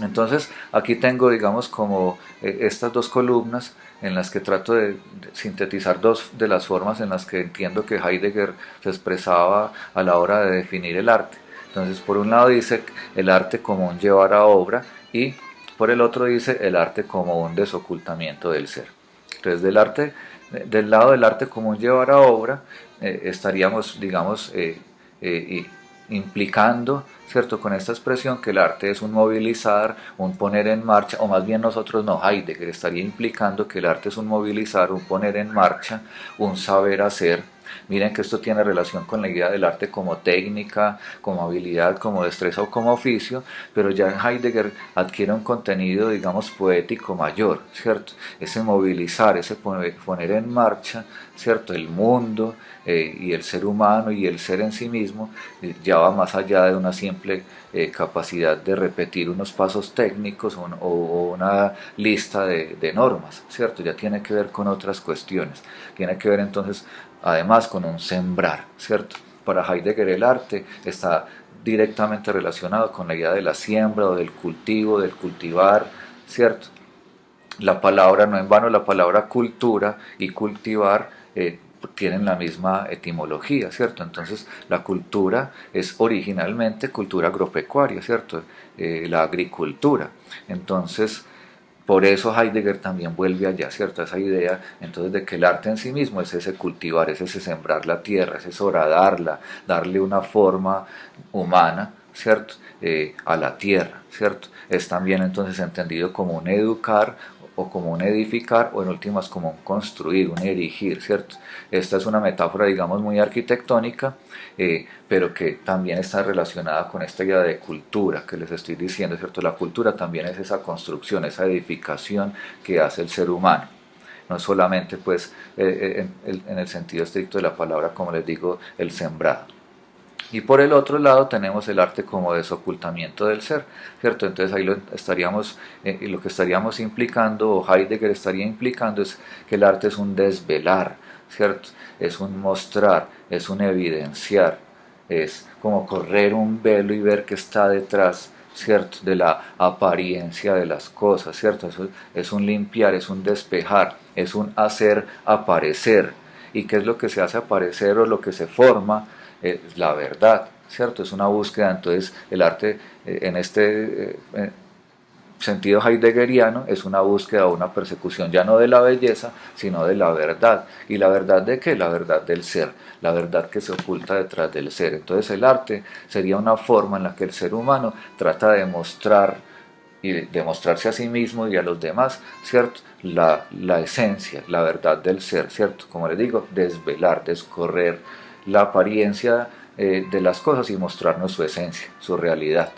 Entonces aquí tengo, digamos, como estas dos columnas en las que trato de sintetizar dos de las formas en las que entiendo que Heidegger se expresaba a la hora de definir el arte. Entonces, por un lado dice el arte como un llevar a obra y por el otro dice el arte como un desocultamiento del ser. Entonces, del lado del arte como un llevar a obra, estaríamos, digamos, implicando, ¿cierto? Con esta expresión que el arte es un movilizar, un poner en marcha, o más bien nosotros no, Heidegger estaría implicando que el arte es un movilizar, un poner en marcha, un saber hacer. Miren que esto tiene relación con la idea del arte como técnica, como habilidad, como destreza o como oficio, pero ya en Heidegger adquiere un contenido, digamos, poético mayor, ¿cierto? Ese movilizar, ese poner en marcha, ¿cierto? El mundo y el ser humano y el ser en sí mismo ya va más allá de una simple capacidad de repetir unos pasos técnicos o una lista de normas, ¿cierto? Ya tiene que ver con otras cuestiones, tiene que ver entonces además con un sembrar, ¿cierto? Para Heidegger el arte está directamente relacionado con la idea de la siembra o del cultivo, del cultivar, ¿cierto? La palabra, no en vano, la palabra cultura y cultivar tienen la misma etimología, ¿cierto? Entonces, la cultura es originalmente cultura agropecuaria, ¿cierto? La agricultura. Entonces, por eso Heidegger también vuelve allá, ¿cierto? A esa idea, entonces, de que el arte en sí mismo es ese cultivar, es ese sembrar la tierra, es ese horadarla, darle una forma humana, ¿cierto? A la tierra, ¿cierto? Es también entonces entendido como un educar o como un edificar o en últimas como un construir, un erigir, ¿cierto? Esta es una metáfora, digamos, muy arquitectónica, pero que también está relacionada con esta idea de cultura que les estoy diciendo, ¿cierto? La cultura también es esa construcción, esa edificación que hace el ser humano. No solamente pues en el sentido estricto de la palabra, como les digo, el sembrado. Y por el otro lado tenemos el arte como desocultamiento del ser, ¿cierto? Entonces ahí lo que estaríamos implicando, o Heidegger estaría implicando, es que el arte es un desvelar, ¿cierto? Es un mostrar, es un evidenciar, es como correr un velo y ver qué está detrás, ¿cierto? De la apariencia de las cosas, ¿cierto? Eso es un limpiar, es un despejar, es un hacer aparecer. ¿Y qué es lo que se hace aparecer o lo que se forma? La verdad, ¿cierto? Es una búsqueda, entonces el arte en este sentido heideggeriano es una búsqueda o una persecución ya no de la belleza, sino de la verdad. ¿Y la verdad de qué? La verdad del ser, la verdad que se oculta detrás del ser. Entonces el arte sería una forma en la que el ser humano trata de mostrar y demostrarse a sí mismo y a los demás, ¿cierto? La esencia, la verdad del ser, ¿cierto? Como les digo, desvelar, descorrer la apariencia de las cosas y mostrarnos su esencia, su realidad.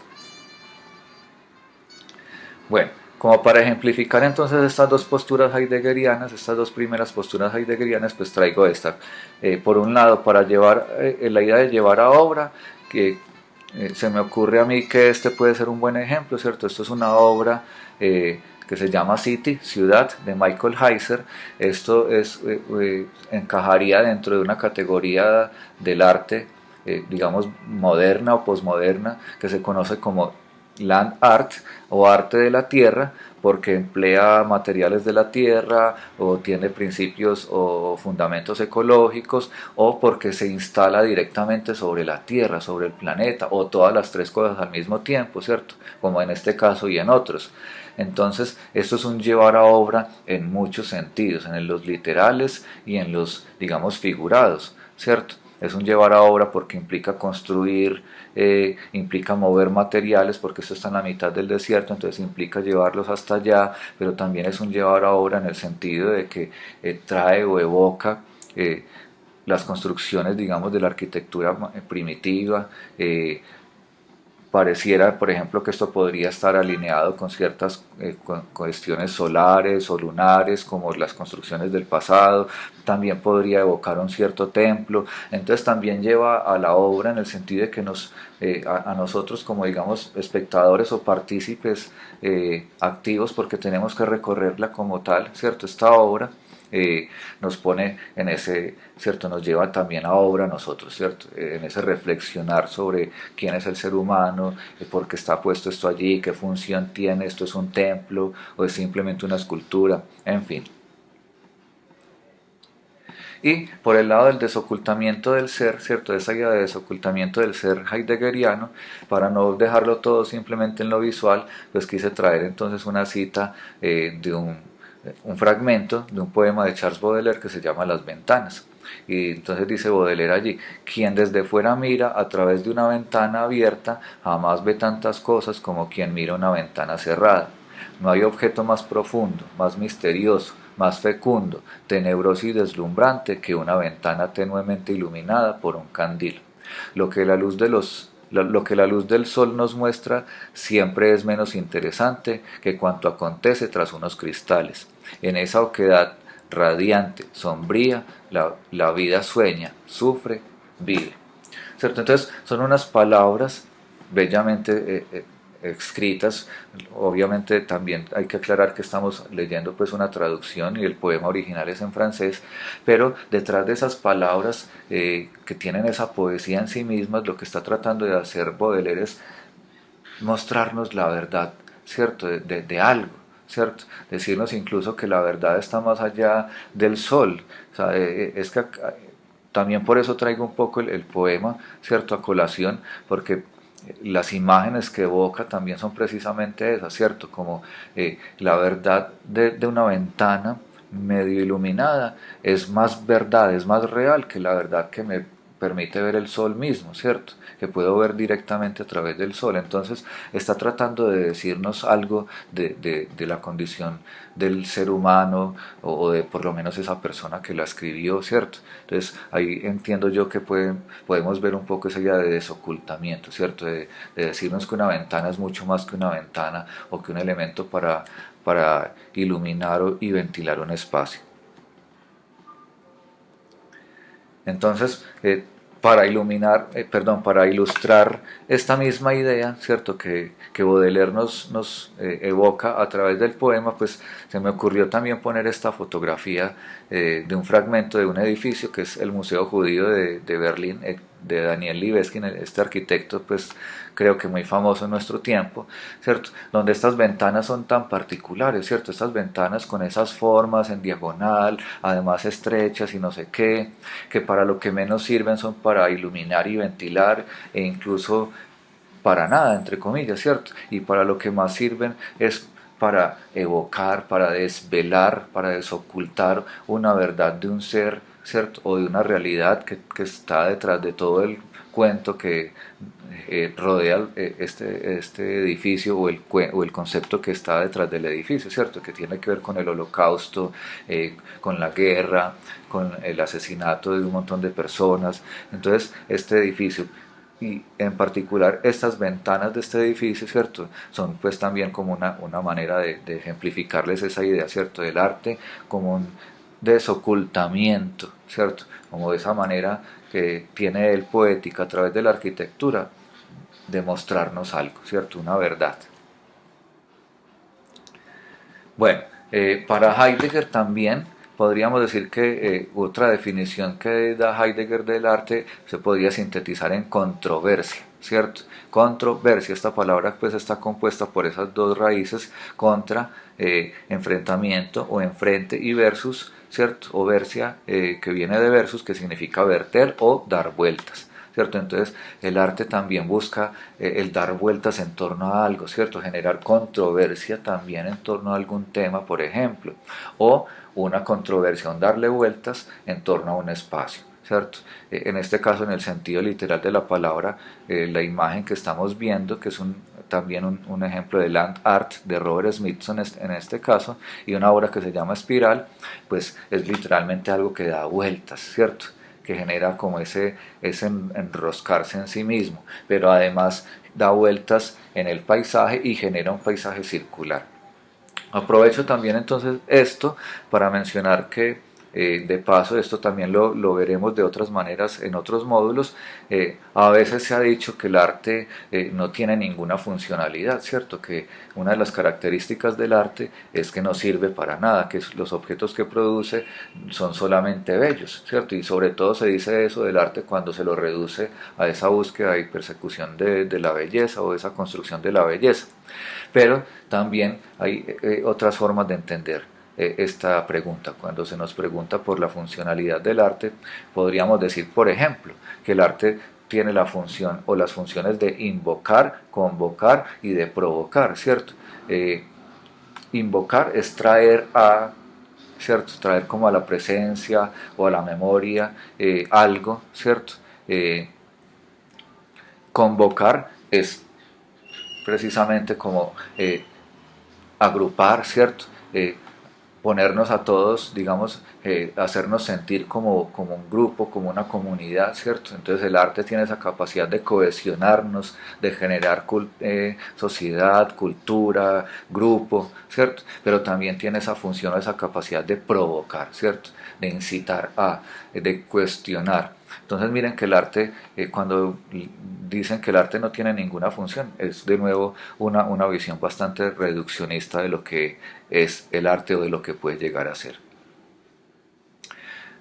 Bueno, como para ejemplificar entonces estas dos posturas heideggerianas, estas dos primeras posturas heideggerianas, pues traigo esta. Por un lado, para llevar la idea de llevar a obra, que se me ocurre a mí que este puede ser un buen ejemplo, ¿cierto? Esto es una obra que se llama City, Ciudad, de Michael Heiser. Esto encajaría dentro de una categoría del arte, digamos, moderna o posmoderna, que se conoce como land art o arte de la tierra, porque emplea materiales de la tierra o tiene principios o fundamentos ecológicos, o porque se instala directamente sobre la tierra, sobre el planeta, o todas las tres cosas al mismo tiempo, ¿cierto? Como en este caso y en otros. Entonces, esto es un llevar a obra en muchos sentidos, en los literales y en los, digamos, figurados, ¿cierto? Es un llevar a obra porque implica construir, implica mover materiales, porque esto está en la mitad del desierto, entonces implica llevarlos hasta allá, pero también es un llevar a obra en el sentido de que trae o evoca las construcciones, digamos, de la arquitectura primitiva. Pareciera, por ejemplo, que esto podría estar alineado con ciertas cuestiones solares o lunares, como las construcciones del pasado. También podría evocar un cierto templo. Entonces también lleva a la obra en el sentido de que a nosotros como, digamos, espectadores o partícipes activos, porque tenemos que recorrerla como tal, ¿cierto? Esta obra nos pone en ese, ¿cierto? Nos lleva también a obra nosotros, ¿cierto? En ese reflexionar sobre quién es el ser humano, por qué está puesto esto allí, qué función tiene, esto es un templo o es simplemente una escultura, en fin. Y por el lado del desocultamiento del ser, ¿cierto? Esa idea de desocultamiento del ser heideggeriano, para no dejarlo todo simplemente en lo visual, pues quise traer entonces una cita de un fragmento de un poema de Charles Baudelaire que se llama Las ventanas. Y entonces dice Baudelaire allí, quien desde fuera mira a través de una ventana abierta jamás ve tantas cosas como quien mira una ventana cerrada. No hay objeto más profundo, más misterioso, más fecundo, tenebroso y deslumbrante que una ventana tenuemente iluminada por un candil. Lo que la luz de lo que la luz del sol nos muestra siempre es menos interesante que cuanto acontece tras unos cristales. En esa oquedad radiante, sombría, la vida sueña, sufre, vive. ¿Cierto? Entonces son unas palabras bellamente escritas. Obviamente también hay que aclarar que estamos leyendo pues una traducción y el poema original es en francés, pero detrás de esas palabras que tienen esa poesía en sí mismas, lo que está tratando de hacer Baudelaire es mostrarnos la verdad, ¿cierto? De algo, ¿cierto? Decirnos incluso que la verdad está más allá del sol. O sea, es que también por eso traigo un poco el poema, ¿cierto? A colación, porque las imágenes que evoca también son precisamente esas, ¿cierto? Como la verdad de una ventana medio iluminada es más verdad, es más real que la verdad que me permite ver el sol mismo, ¿cierto? Que puedo ver directamente a través del sol. Entonces está tratando de decirnos algo de la condición del ser humano o de por lo menos esa persona que la escribió, ¿cierto? Entonces ahí entiendo yo que podemos ver un poco esa idea de desocultamiento, ¿cierto? De decirnos que una ventana es mucho más que una ventana o que un elemento para iluminar y ventilar un espacio. Entonces, para para ilustrar esta misma idea, ¿cierto? Que Baudelaire nos evoca a través del poema, pues se me ocurrió también poner esta fotografía de un fragmento de un edificio que es el Museo Judío de Berlín, de Daniel Libeskind, este arquitecto, pues creo que muy famoso en nuestro tiempo, ¿cierto? Donde estas ventanas son tan particulares, ¿cierto? Estas ventanas con esas formas en diagonal, además estrechas y no sé qué, que para lo que menos sirven son para iluminar y ventilar e incluso para nada, entre comillas, ¿cierto? Y para lo que más sirven es para evocar, para desvelar, para desocultar una verdad de un ser, ¿cierto? O de una realidad que está detrás de todo el cuento que rodea este edificio o el concepto que está detrás del edificio, ¿cierto? Que tiene que ver con el holocausto, con la guerra, con el asesinato de un montón de personas. Entonces, este edificio y en particular estas ventanas de este edificio, ¿cierto? Son pues también como una manera de ejemplificarles esa idea, ¿cierto? Del arte como un desocultamiento, ¿cierto? Como de esa manera que tiene el poética a través de la arquitectura de mostrarnos algo, ¿cierto? Una verdad. Bueno, para Heidegger también podríamos decir que otra definición que da Heidegger del arte se podría sintetizar en controversia, ¿cierto? Controversia, esta palabra pues está compuesta por esas dos raíces, contra, enfrentamiento o enfrente, y versus, ¿cierto? O versia, que viene de versus, que significa verter o dar vueltas. ¿Cierto? Entonces el arte también busca el dar vueltas en torno a algo, ¿cierto? Generar controversia también en torno a algún tema, por ejemplo, o una controversia, un darle vueltas en torno a un espacio, ¿cierto? En este caso, en el sentido literal de la palabra, la imagen que estamos viendo, que es también un ejemplo de land art de Robert Smithson en este caso, y una obra que se llama Espiral, pues es literalmente algo que da vueltas, ¿cierto? Que genera como ese enroscarse en sí mismo, pero además da vueltas en el paisaje y genera un paisaje circular. Aprovecho también entonces esto para mencionar que de paso esto también lo veremos de otras maneras en otros módulos. A veces se ha dicho que el arte no tiene ninguna funcionalidad, ¿cierto? Que una de las características del arte es que no sirve para nada, que los objetos que produce son solamente bellos, ¿cierto? Y sobre todo se dice eso del arte cuando se lo reduce a esa búsqueda y persecución de la belleza o esa construcción de la belleza. Pero también hay otras formas de entender esta pregunta. Cuando se nos pregunta por la funcionalidad del arte, podríamos decir, por ejemplo, que el arte tiene la función o las funciones de invocar, convocar y de provocar, ¿cierto? Invocar es traer a, ¿cierto? Traer como a la presencia o a la memoria algo, ¿cierto? Convocar es precisamente como agrupar, ¿cierto? Ponernos a todos, digamos, hacernos sentir como un grupo, como una comunidad, ¿cierto? Entonces el arte tiene esa capacidad de cohesionarnos, de generar sociedad, cultura, grupo, ¿cierto? Pero también tiene esa función o esa capacidad de provocar, ¿cierto? De incitar a, de cuestionar. Entonces miren que el arte, cuando dicen que el arte no tiene ninguna función, es de nuevo una visión bastante reduccionista de lo que es el arte o de lo que puede llegar a ser.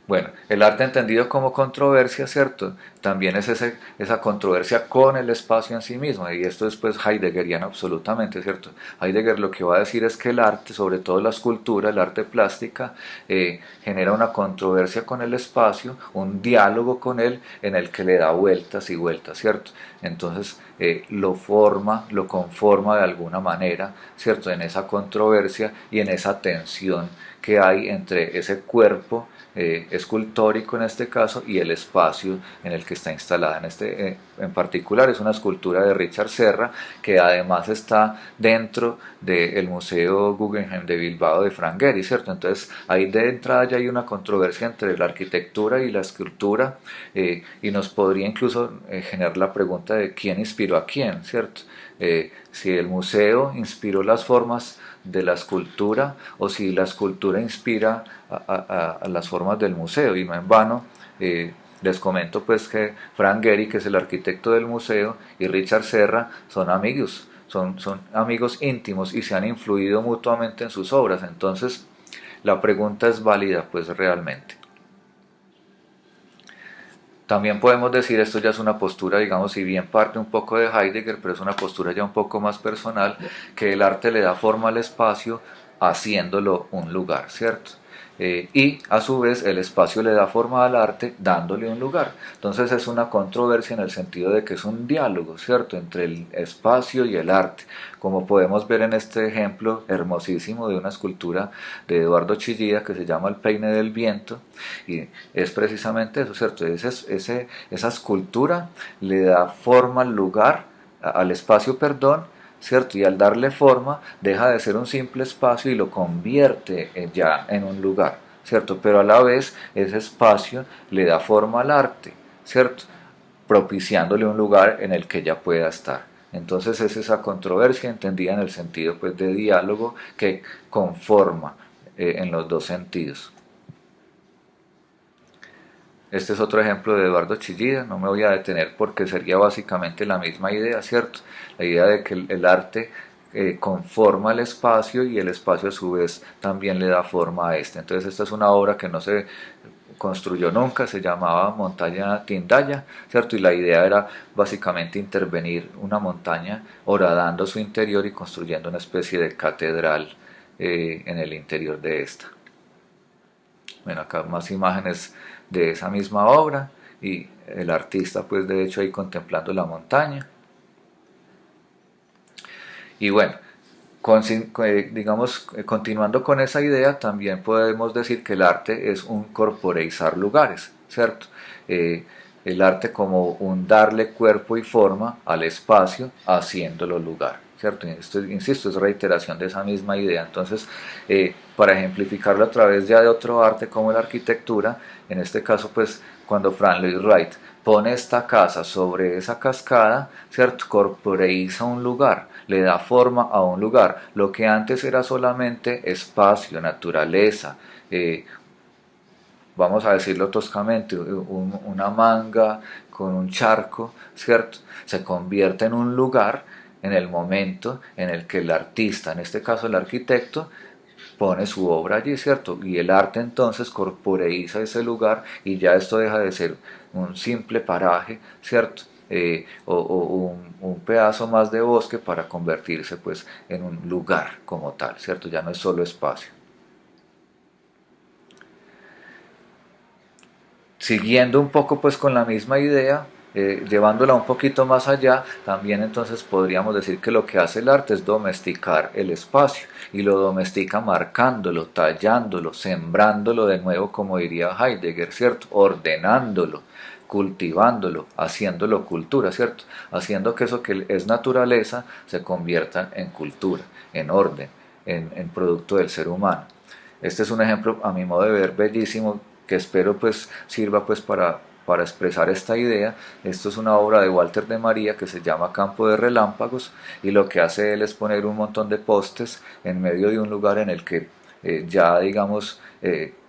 Bueno, el arte entendido como controversia, ¿cierto? También es esa controversia con el espacio en sí mismo, y esto es pues heideggeriano absolutamente, ¿cierto? Heidegger lo que va a decir es que el arte, sobre todo la escultura, el arte plástica, genera una controversia con el espacio, un diálogo con él en el que le da vueltas y vueltas, ¿cierto? Entonces lo forma, lo conforma de alguna manera, ¿cierto? En esa controversia y en esa tensión que hay entre ese cuerpo escultórico en este caso y el espacio en el que está instalada. En particular es una escultura de Richard Serra que además está dentro del Museo Guggenheim de Bilbao de Frank Gehry, ¿cierto? Entonces ahí de entrada ya hay una controversia entre la arquitectura y la escultura y nos podría incluso generar la pregunta de quién inspiró a quién, ¿cierto? Si el museo inspiró las formas de la escultura o si la escultura inspira a las formas del museo, y no en vano les comento pues que Frank Gehry, que es el arquitecto del museo, y Richard Serra son amigos, son amigos íntimos y se han influido mutuamente en sus obras. Entonces la pregunta es válida pues realmente. También podemos decir, esto ya es una postura, digamos, si bien parte un poco de Heidegger, pero es una postura ya un poco más personal, que el arte le da forma al espacio haciéndolo un lugar, ¿cierto? Y a su vez el espacio le da forma al arte dándole un lugar. Entonces es una controversia en el sentido de que es un diálogo, ¿cierto?, entre el espacio y el arte, como podemos ver en este ejemplo hermosísimo de una escultura de Eduardo Chillida que se llama El peine del viento, y es precisamente eso, ¿cierto? Esa escultura le da forma al lugar, al espacio, perdón, ¿cierto? Y al darle forma deja de ser un simple espacio y lo convierte ya en un lugar, ¿cierto? Pero a la vez ese espacio le da forma al arte, ¿cierto? Propiciándole un lugar en el que ella pueda estar. Entonces es esa controversia entendida en el sentido pues de diálogo que conforma en los dos sentidos. Este es otro ejemplo de Eduardo Chillida, no me voy a detener porque sería básicamente la misma idea, ¿cierto? La idea de que el arte conforma el espacio y el espacio a su vez también le da forma a este. Entonces esta es una obra que no se construyó nunca, se llamaba Montaña Tindaya, ¿cierto? Y la idea era básicamente intervenir una montaña horadando su interior y construyendo una especie de catedral en el interior de esta. Bueno, acá más imágenes de esa misma obra y el artista pues de hecho ahí contemplando la montaña. Y bueno, digamos, continuando con esa idea, también podemos decir que el arte es un corporeizar lugares, ¿cierto? Eh, el arte como un darle cuerpo y forma al espacio, haciéndolo lugar, ¿cierto? Esto, insisto, es reiteración de esa misma idea. Entonces, para ejemplificarlo a través ya de otro arte como la arquitectura, en este caso, pues, cuando Frank Lloyd Wright pone esta casa sobre esa cascada, ¿cierto? Corporeiza un lugar, le da forma a un lugar. Lo que antes era solamente espacio, naturaleza, vamos a decirlo toscamente, una manga con un charco, ¿cierto? Se convierte en un lugar en el momento en el que el artista, en este caso el arquitecto, pone su obra allí, ¿cierto? Y el arte entonces corporeiza ese lugar y ya esto deja de ser un simple paraje, ¿cierto? Un pedazo más de bosque para convertirse pues en un lugar como tal, ¿cierto? Ya no es solo espacio. Siguiendo un poco pues con la misma idea, llevándola un poquito más allá, también entonces podríamos decir que lo que hace el arte es domesticar el espacio y lo domestica marcándolo, tallándolo, sembrándolo de nuevo, como diría Heidegger, ¿cierto? Ordenándolo, cultivándolo, haciéndolo cultura, ¿cierto? Haciendo que eso que es naturaleza se convierta en cultura, en orden, en producto del ser humano. Este es un ejemplo, a mi modo de ver, bellísimo, que espero pues sirva pues para expresar esta idea. Esto es una obra de Walter de María que se llama Campo de Relámpagos, y lo que hace él es poner un montón de postes en medio de un lugar en el que ya digamos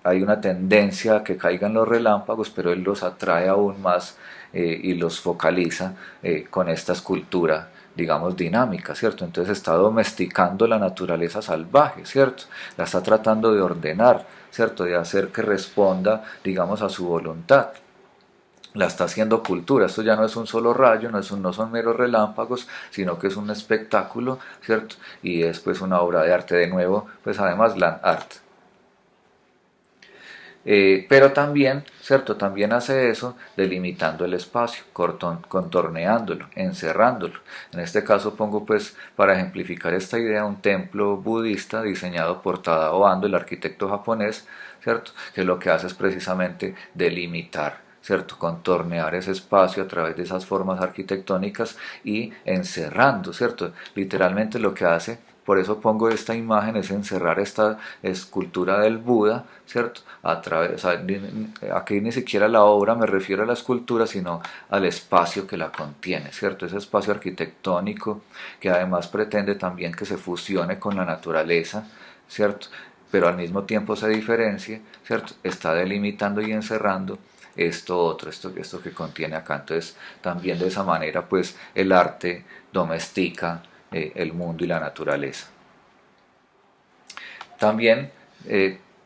hay una tendencia a que caigan los relámpagos, pero él los atrae aún más y los focaliza con esta escultura digamos, dinámica, ¿cierto? Entonces está domesticando la naturaleza salvaje, ¿cierto? La está tratando de ordenar, ¿cierto? De hacer que responda, digamos, a su voluntad. La está haciendo cultura. Esto ya no es un solo rayo, no son meros relámpagos, sino que es un espectáculo, ¿cierto? Y es pues una obra de arte de nuevo, pues además land art. Pero también, ¿cierto? También hace eso delimitando el espacio, contorneándolo, encerrándolo. En este caso pongo pues para ejemplificar esta idea un templo budista diseñado por Tadao Ando, el arquitecto japonés, ¿cierto? Que lo que hace es precisamente delimitar, ¿cierto? Contornear ese espacio a través de esas formas arquitectónicas y encerrando, ¿cierto? Literalmente lo que hace, por eso pongo esta imagen, es encerrar esta escultura del Buda, ¿cierto? A través, o sea, aquí ni siquiera la obra me refiero a la escultura, sino al espacio que la contiene, ¿cierto? Ese espacio arquitectónico que además pretende también que se fusione con la naturaleza, ¿cierto? Pero al mismo tiempo se diferencie, ¿cierto? Está delimitando y encerrando esto otro, esto que contiene acá. Entonces, también de esa manera, pues, el arte domestica el mundo y la naturaleza. También,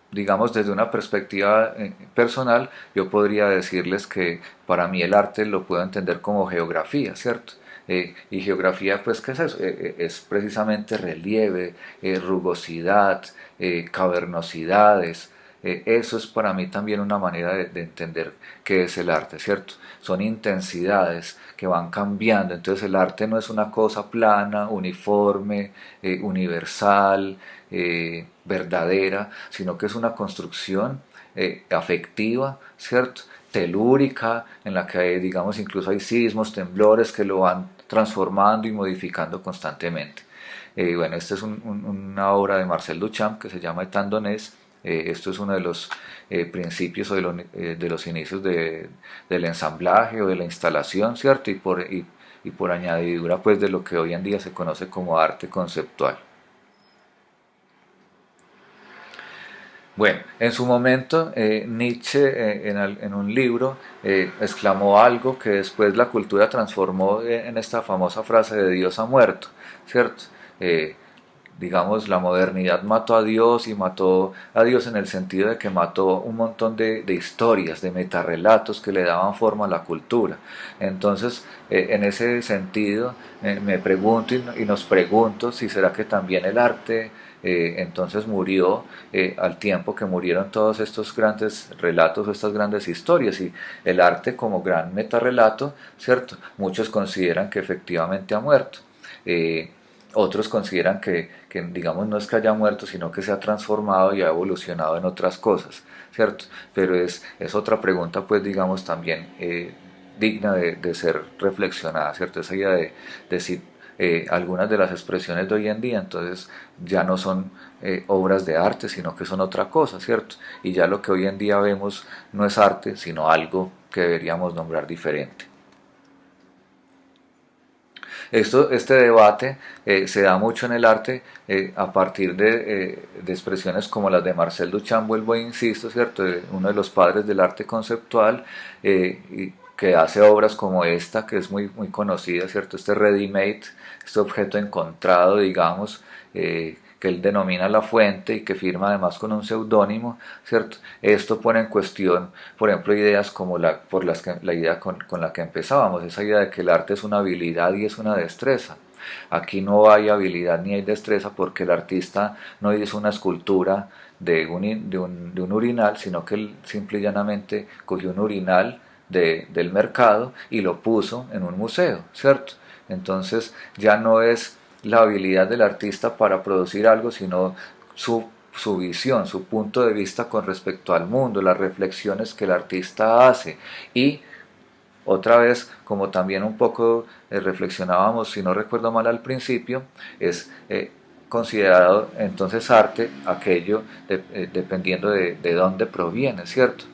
digamos, desde una perspectiva personal, yo podría decirles que para mí el arte lo puedo entender como geografía, ¿cierto? Y geografía, pues, ¿qué es eso? Es precisamente relieve, rugosidad, cavernosidades. Eso es para mí también una manera de entender qué es el arte, ¿cierto? Son intensidades que van cambiando, entonces el arte no es una cosa plana, uniforme, universal, verdadera, sino que es una construcción afectiva, ¿cierto? Telúrica, en la que hay, digamos, incluso hay sismos, temblores que lo van transformando y modificando constantemente. Bueno, esta es una obra de Marcel Duchamp que se llama Etandones. Esto es uno de los principios o de los inicios del ensamblaje o de la instalación, ¿cierto? Y por añadidura, pues, de lo que hoy en día se conoce como arte conceptual. Bueno, en su momento Nietzsche en un libro exclamó algo que después la cultura transformó en esta famosa frase de Dios ha muerto, ¿cierto? Eh, digamos, la modernidad mató a Dios y mató a Dios en el sentido de que mató un montón de historias, de metarrelatos que le daban forma a la cultura. Entonces, en ese sentido, me pregunto y nos pregunto si será que también el arte entonces murió al tiempo que murieron todos estos grandes relatos o estas grandes historias y el arte como gran metarrelato, ¿cierto? Muchos consideran que efectivamente ha muerto. Otros consideran digamos, no es que haya muerto, sino que se ha transformado y ha evolucionado en otras cosas, ¿cierto? Pero es otra pregunta, pues, digamos, también digna de ser reflexionada, ¿cierto? Esa idea de si algunas de las expresiones de hoy en día, entonces ya no son obras de arte, sino que son otra cosa, ¿cierto? Y ya lo que hoy en día vemos no es arte, sino algo que deberíamos nombrar diferente. Este debate se da mucho en el arte a partir de expresiones como las de Marcel Duchamp, vuelvo e insisto, ¿cierto? Uno de los padres del arte conceptual, que hace obras como esta, que es muy, muy conocida, ¿cierto? Este ready-made, este objeto encontrado, digamos, que él denomina la fuente y que firma además con un seudónimo, ¿cierto? Esto pone en cuestión, por ejemplo, ideas como la idea con la que empezábamos, esa idea de que el arte es una habilidad y es una destreza. Aquí no hay habilidad ni hay destreza porque el artista no hizo una escultura de un urinal, sino que él simple y llanamente cogió un urinal del mercado y lo puso en un museo, ¿cierto? Entonces ya no es la habilidad del artista para producir algo, sino su visión, su punto de vista con respecto al mundo, las reflexiones que el artista hace y otra vez, como también un poco reflexionábamos, si no recuerdo mal al principio, es considerado entonces arte aquello dependiendo de dónde proviene, ¿cierto?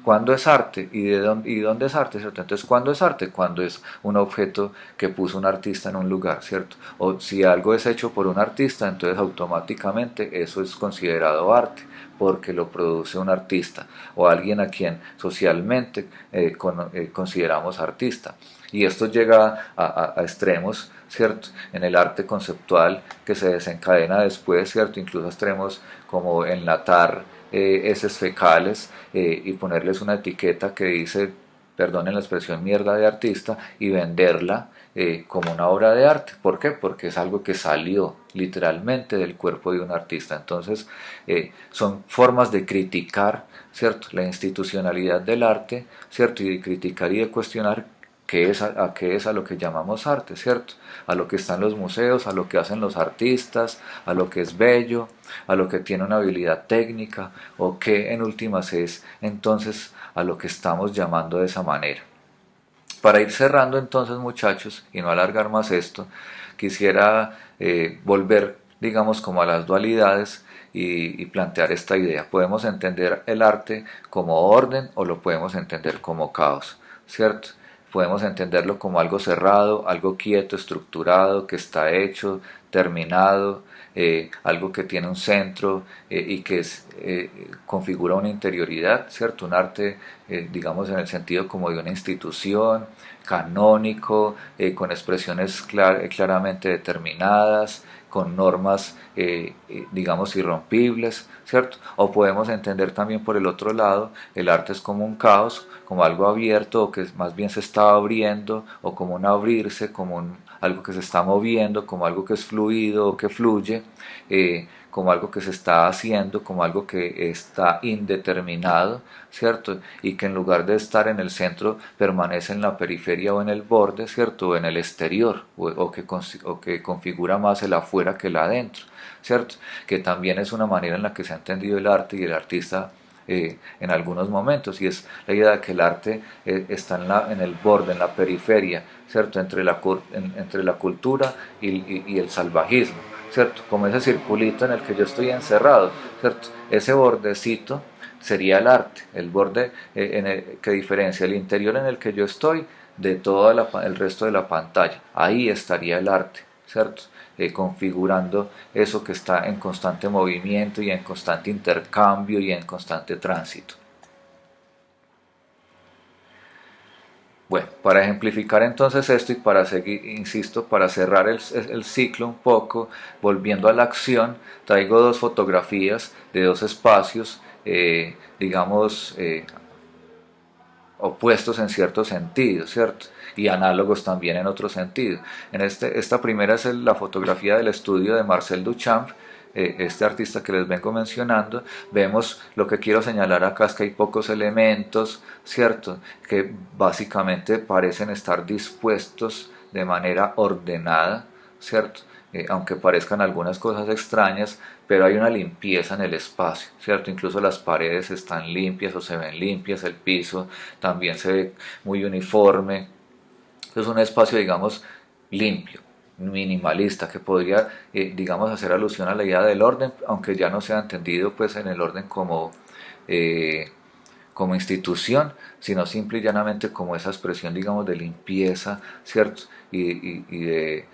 ¿Cuándo es arte y dónde es arte, ¿cierto? Entonces, ¿cuándo es arte? Cuando es un objeto que puso un artista en un lugar, ¿cierto? O si algo es hecho por un artista, entonces automáticamente eso es considerado arte porque lo produce un artista o alguien a quien socialmente consideramos artista. Y esto llega a extremos, ¿cierto? En el arte conceptual que se desencadena después, ¿cierto? Incluso a extremos como enlatar heces fecales y ponerles una etiqueta que dice, perdonen la expresión, mierda de artista, y venderla como una obra de arte. ¿Por qué? Porque es algo que salió literalmente del cuerpo de un artista. Entonces, son formas de criticar, ¿cierto?, la institucionalidad del arte, ¿cierto?, y de criticar y de cuestionar qué es a lo que llamamos arte, ¿cierto? A lo que están los museos, a lo que hacen los artistas, a lo que es bello, a lo que tiene una habilidad técnica, o qué en últimas es entonces a lo que estamos llamando de esa manera. Para ir cerrando entonces, muchachos, y no alargar más esto, quisiera volver, digamos, como a las dualidades y plantear esta idea. Podemos entender el arte como orden o lo podemos entender como caos, ¿cierto? Podemos entenderlo como algo cerrado, algo quieto, estructurado, que está hecho, terminado, algo que tiene un centro y que configura una interioridad, ¿cierto? Un arte, digamos, en el sentido como de una institución, canónico, con expresiones claramente determinadas, con normas, digamos, irrompibles, ¿cierto? O podemos entender también por el otro lado, el arte es como un caos, como algo abierto o que más bien se está abriendo, o como un abrirse, como algo que se está moviendo, como algo que es fluido o que fluye, como algo que se está haciendo, como algo que está indeterminado, ¿cierto? Y que en lugar de estar en el centro permanece en la periferia o en el borde, ¿cierto? O en el exterior, o que configura más el afuera que el adentro, ¿cierto? Que también es una manera en la que se ha entendido el arte y el artista en algunos momentos, y es la idea de que el arte está en el borde, en la periferia, ¿cierto? Entre la cultura y el salvajismo, ¿cierto? Como ese circulito en el que yo estoy encerrado, ¿cierto? Ese bordecito sería el arte, el borde que diferencia el interior en el que yo estoy de todo el resto de la pantalla. Ahí estaría el arte, ¿cierto? Configurando eso que está en constante movimiento y en constante intercambio y en constante tránsito. Bueno, para ejemplificar entonces esto y para seguir, insisto, para cerrar el ciclo un poco, volviendo a la acción, traigo dos fotografías de dos espacios, digamos, opuestos en cierto sentido, ¿cierto? Y análogos también en otro sentido. Esta primera es la fotografía del estudio de Marcel Duchamp, este artista que les vengo mencionando. Vemos, lo que quiero señalar acá es que hay pocos elementos, ¿cierto?, que básicamente parecen estar dispuestos de manera ordenada, ¿cierto? Aunque parezcan algunas cosas extrañas, pero hay una limpieza en el espacio, ¿cierto? Incluso las paredes están limpias o se ven limpias, el piso también se ve muy uniforme. Es un espacio, digamos, limpio, minimalista, que podría, digamos, hacer alusión a la idea del orden, aunque ya no sea entendido pues en el orden eh, como institución, sino simple y llanamente como esa expresión, digamos, de limpieza, ¿cierto? Y de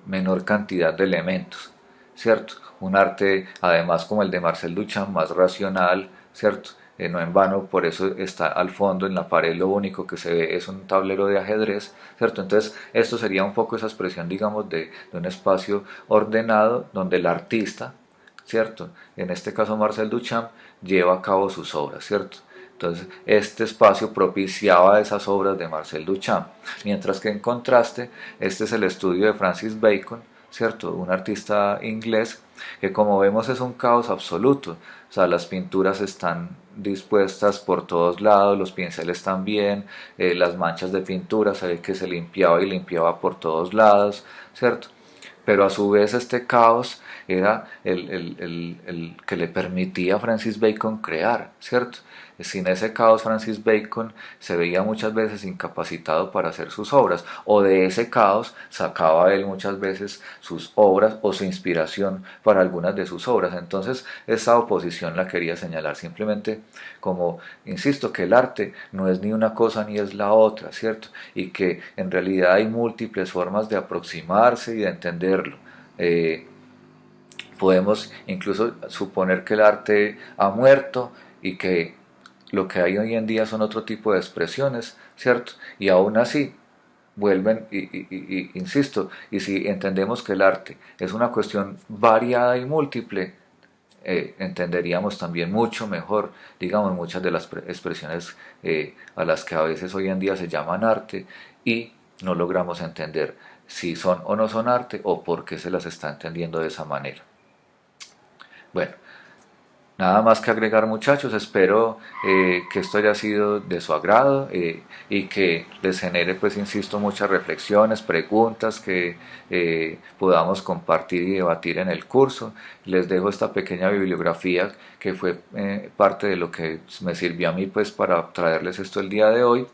menor cantidad de elementos, ¿cierto? Un arte, además, como el de Marcel Duchamp, más racional, ¿cierto? No en vano, por eso está al fondo en la pared, lo único que se ve es un tablero de ajedrez, ¿cierto? Entonces, esto sería un poco esa expresión, digamos, de un espacio ordenado donde el artista, ¿cierto? En este caso Marcel Duchamp lleva a cabo sus obras, ¿cierto? Entonces, este espacio propiciaba esas obras de Marcel Duchamp, mientras que en contraste, este es el estudio de Francis Bacon, ¿cierto? Un artista inglés que, como vemos, es un caos absoluto. O sea, las pinturas están dispuestas por todos lados, los pinceles también, las manchas de pintura se ve que se limpiaba y limpiaba por todos lados, ¿cierto? Pero a su vez este caos era el que le permitía a Francis Bacon crear, ¿cierto? Sin ese caos Francis Bacon se veía muchas veces incapacitado para hacer sus obras, o de ese caos sacaba él muchas veces sus obras o su inspiración para algunas de sus obras. Entonces esa oposición la quería señalar simplemente como, insisto, que el arte no es ni una cosa ni es la otra, ¿cierto? Y que en realidad hay múltiples formas de aproximarse y de entenderlo. Podemos incluso suponer que el arte ha muerto y que lo que hay hoy en día son otro tipo de expresiones, ¿cierto? Y aún así, vuelven insisto, y si entendemos que el arte es una cuestión variada y múltiple, entenderíamos también mucho mejor, digamos, muchas de las expresiones a las que a veces hoy en día se llaman arte y no logramos entender si son o no son arte o por qué se las está entendiendo de esa manera. Bueno, nada más que agregar muchachos, espero que esto haya sido de su agrado y que les genere, pues insisto, muchas reflexiones, preguntas que podamos compartir y debatir en el curso. Les dejo esta pequeña bibliografía que fue parte de lo que me sirvió a mí pues para traerles esto el día de hoy.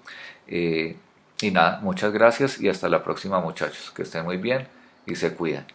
Y nada, muchas gracias y hasta la próxima muchachos, que estén muy bien y se cuidan.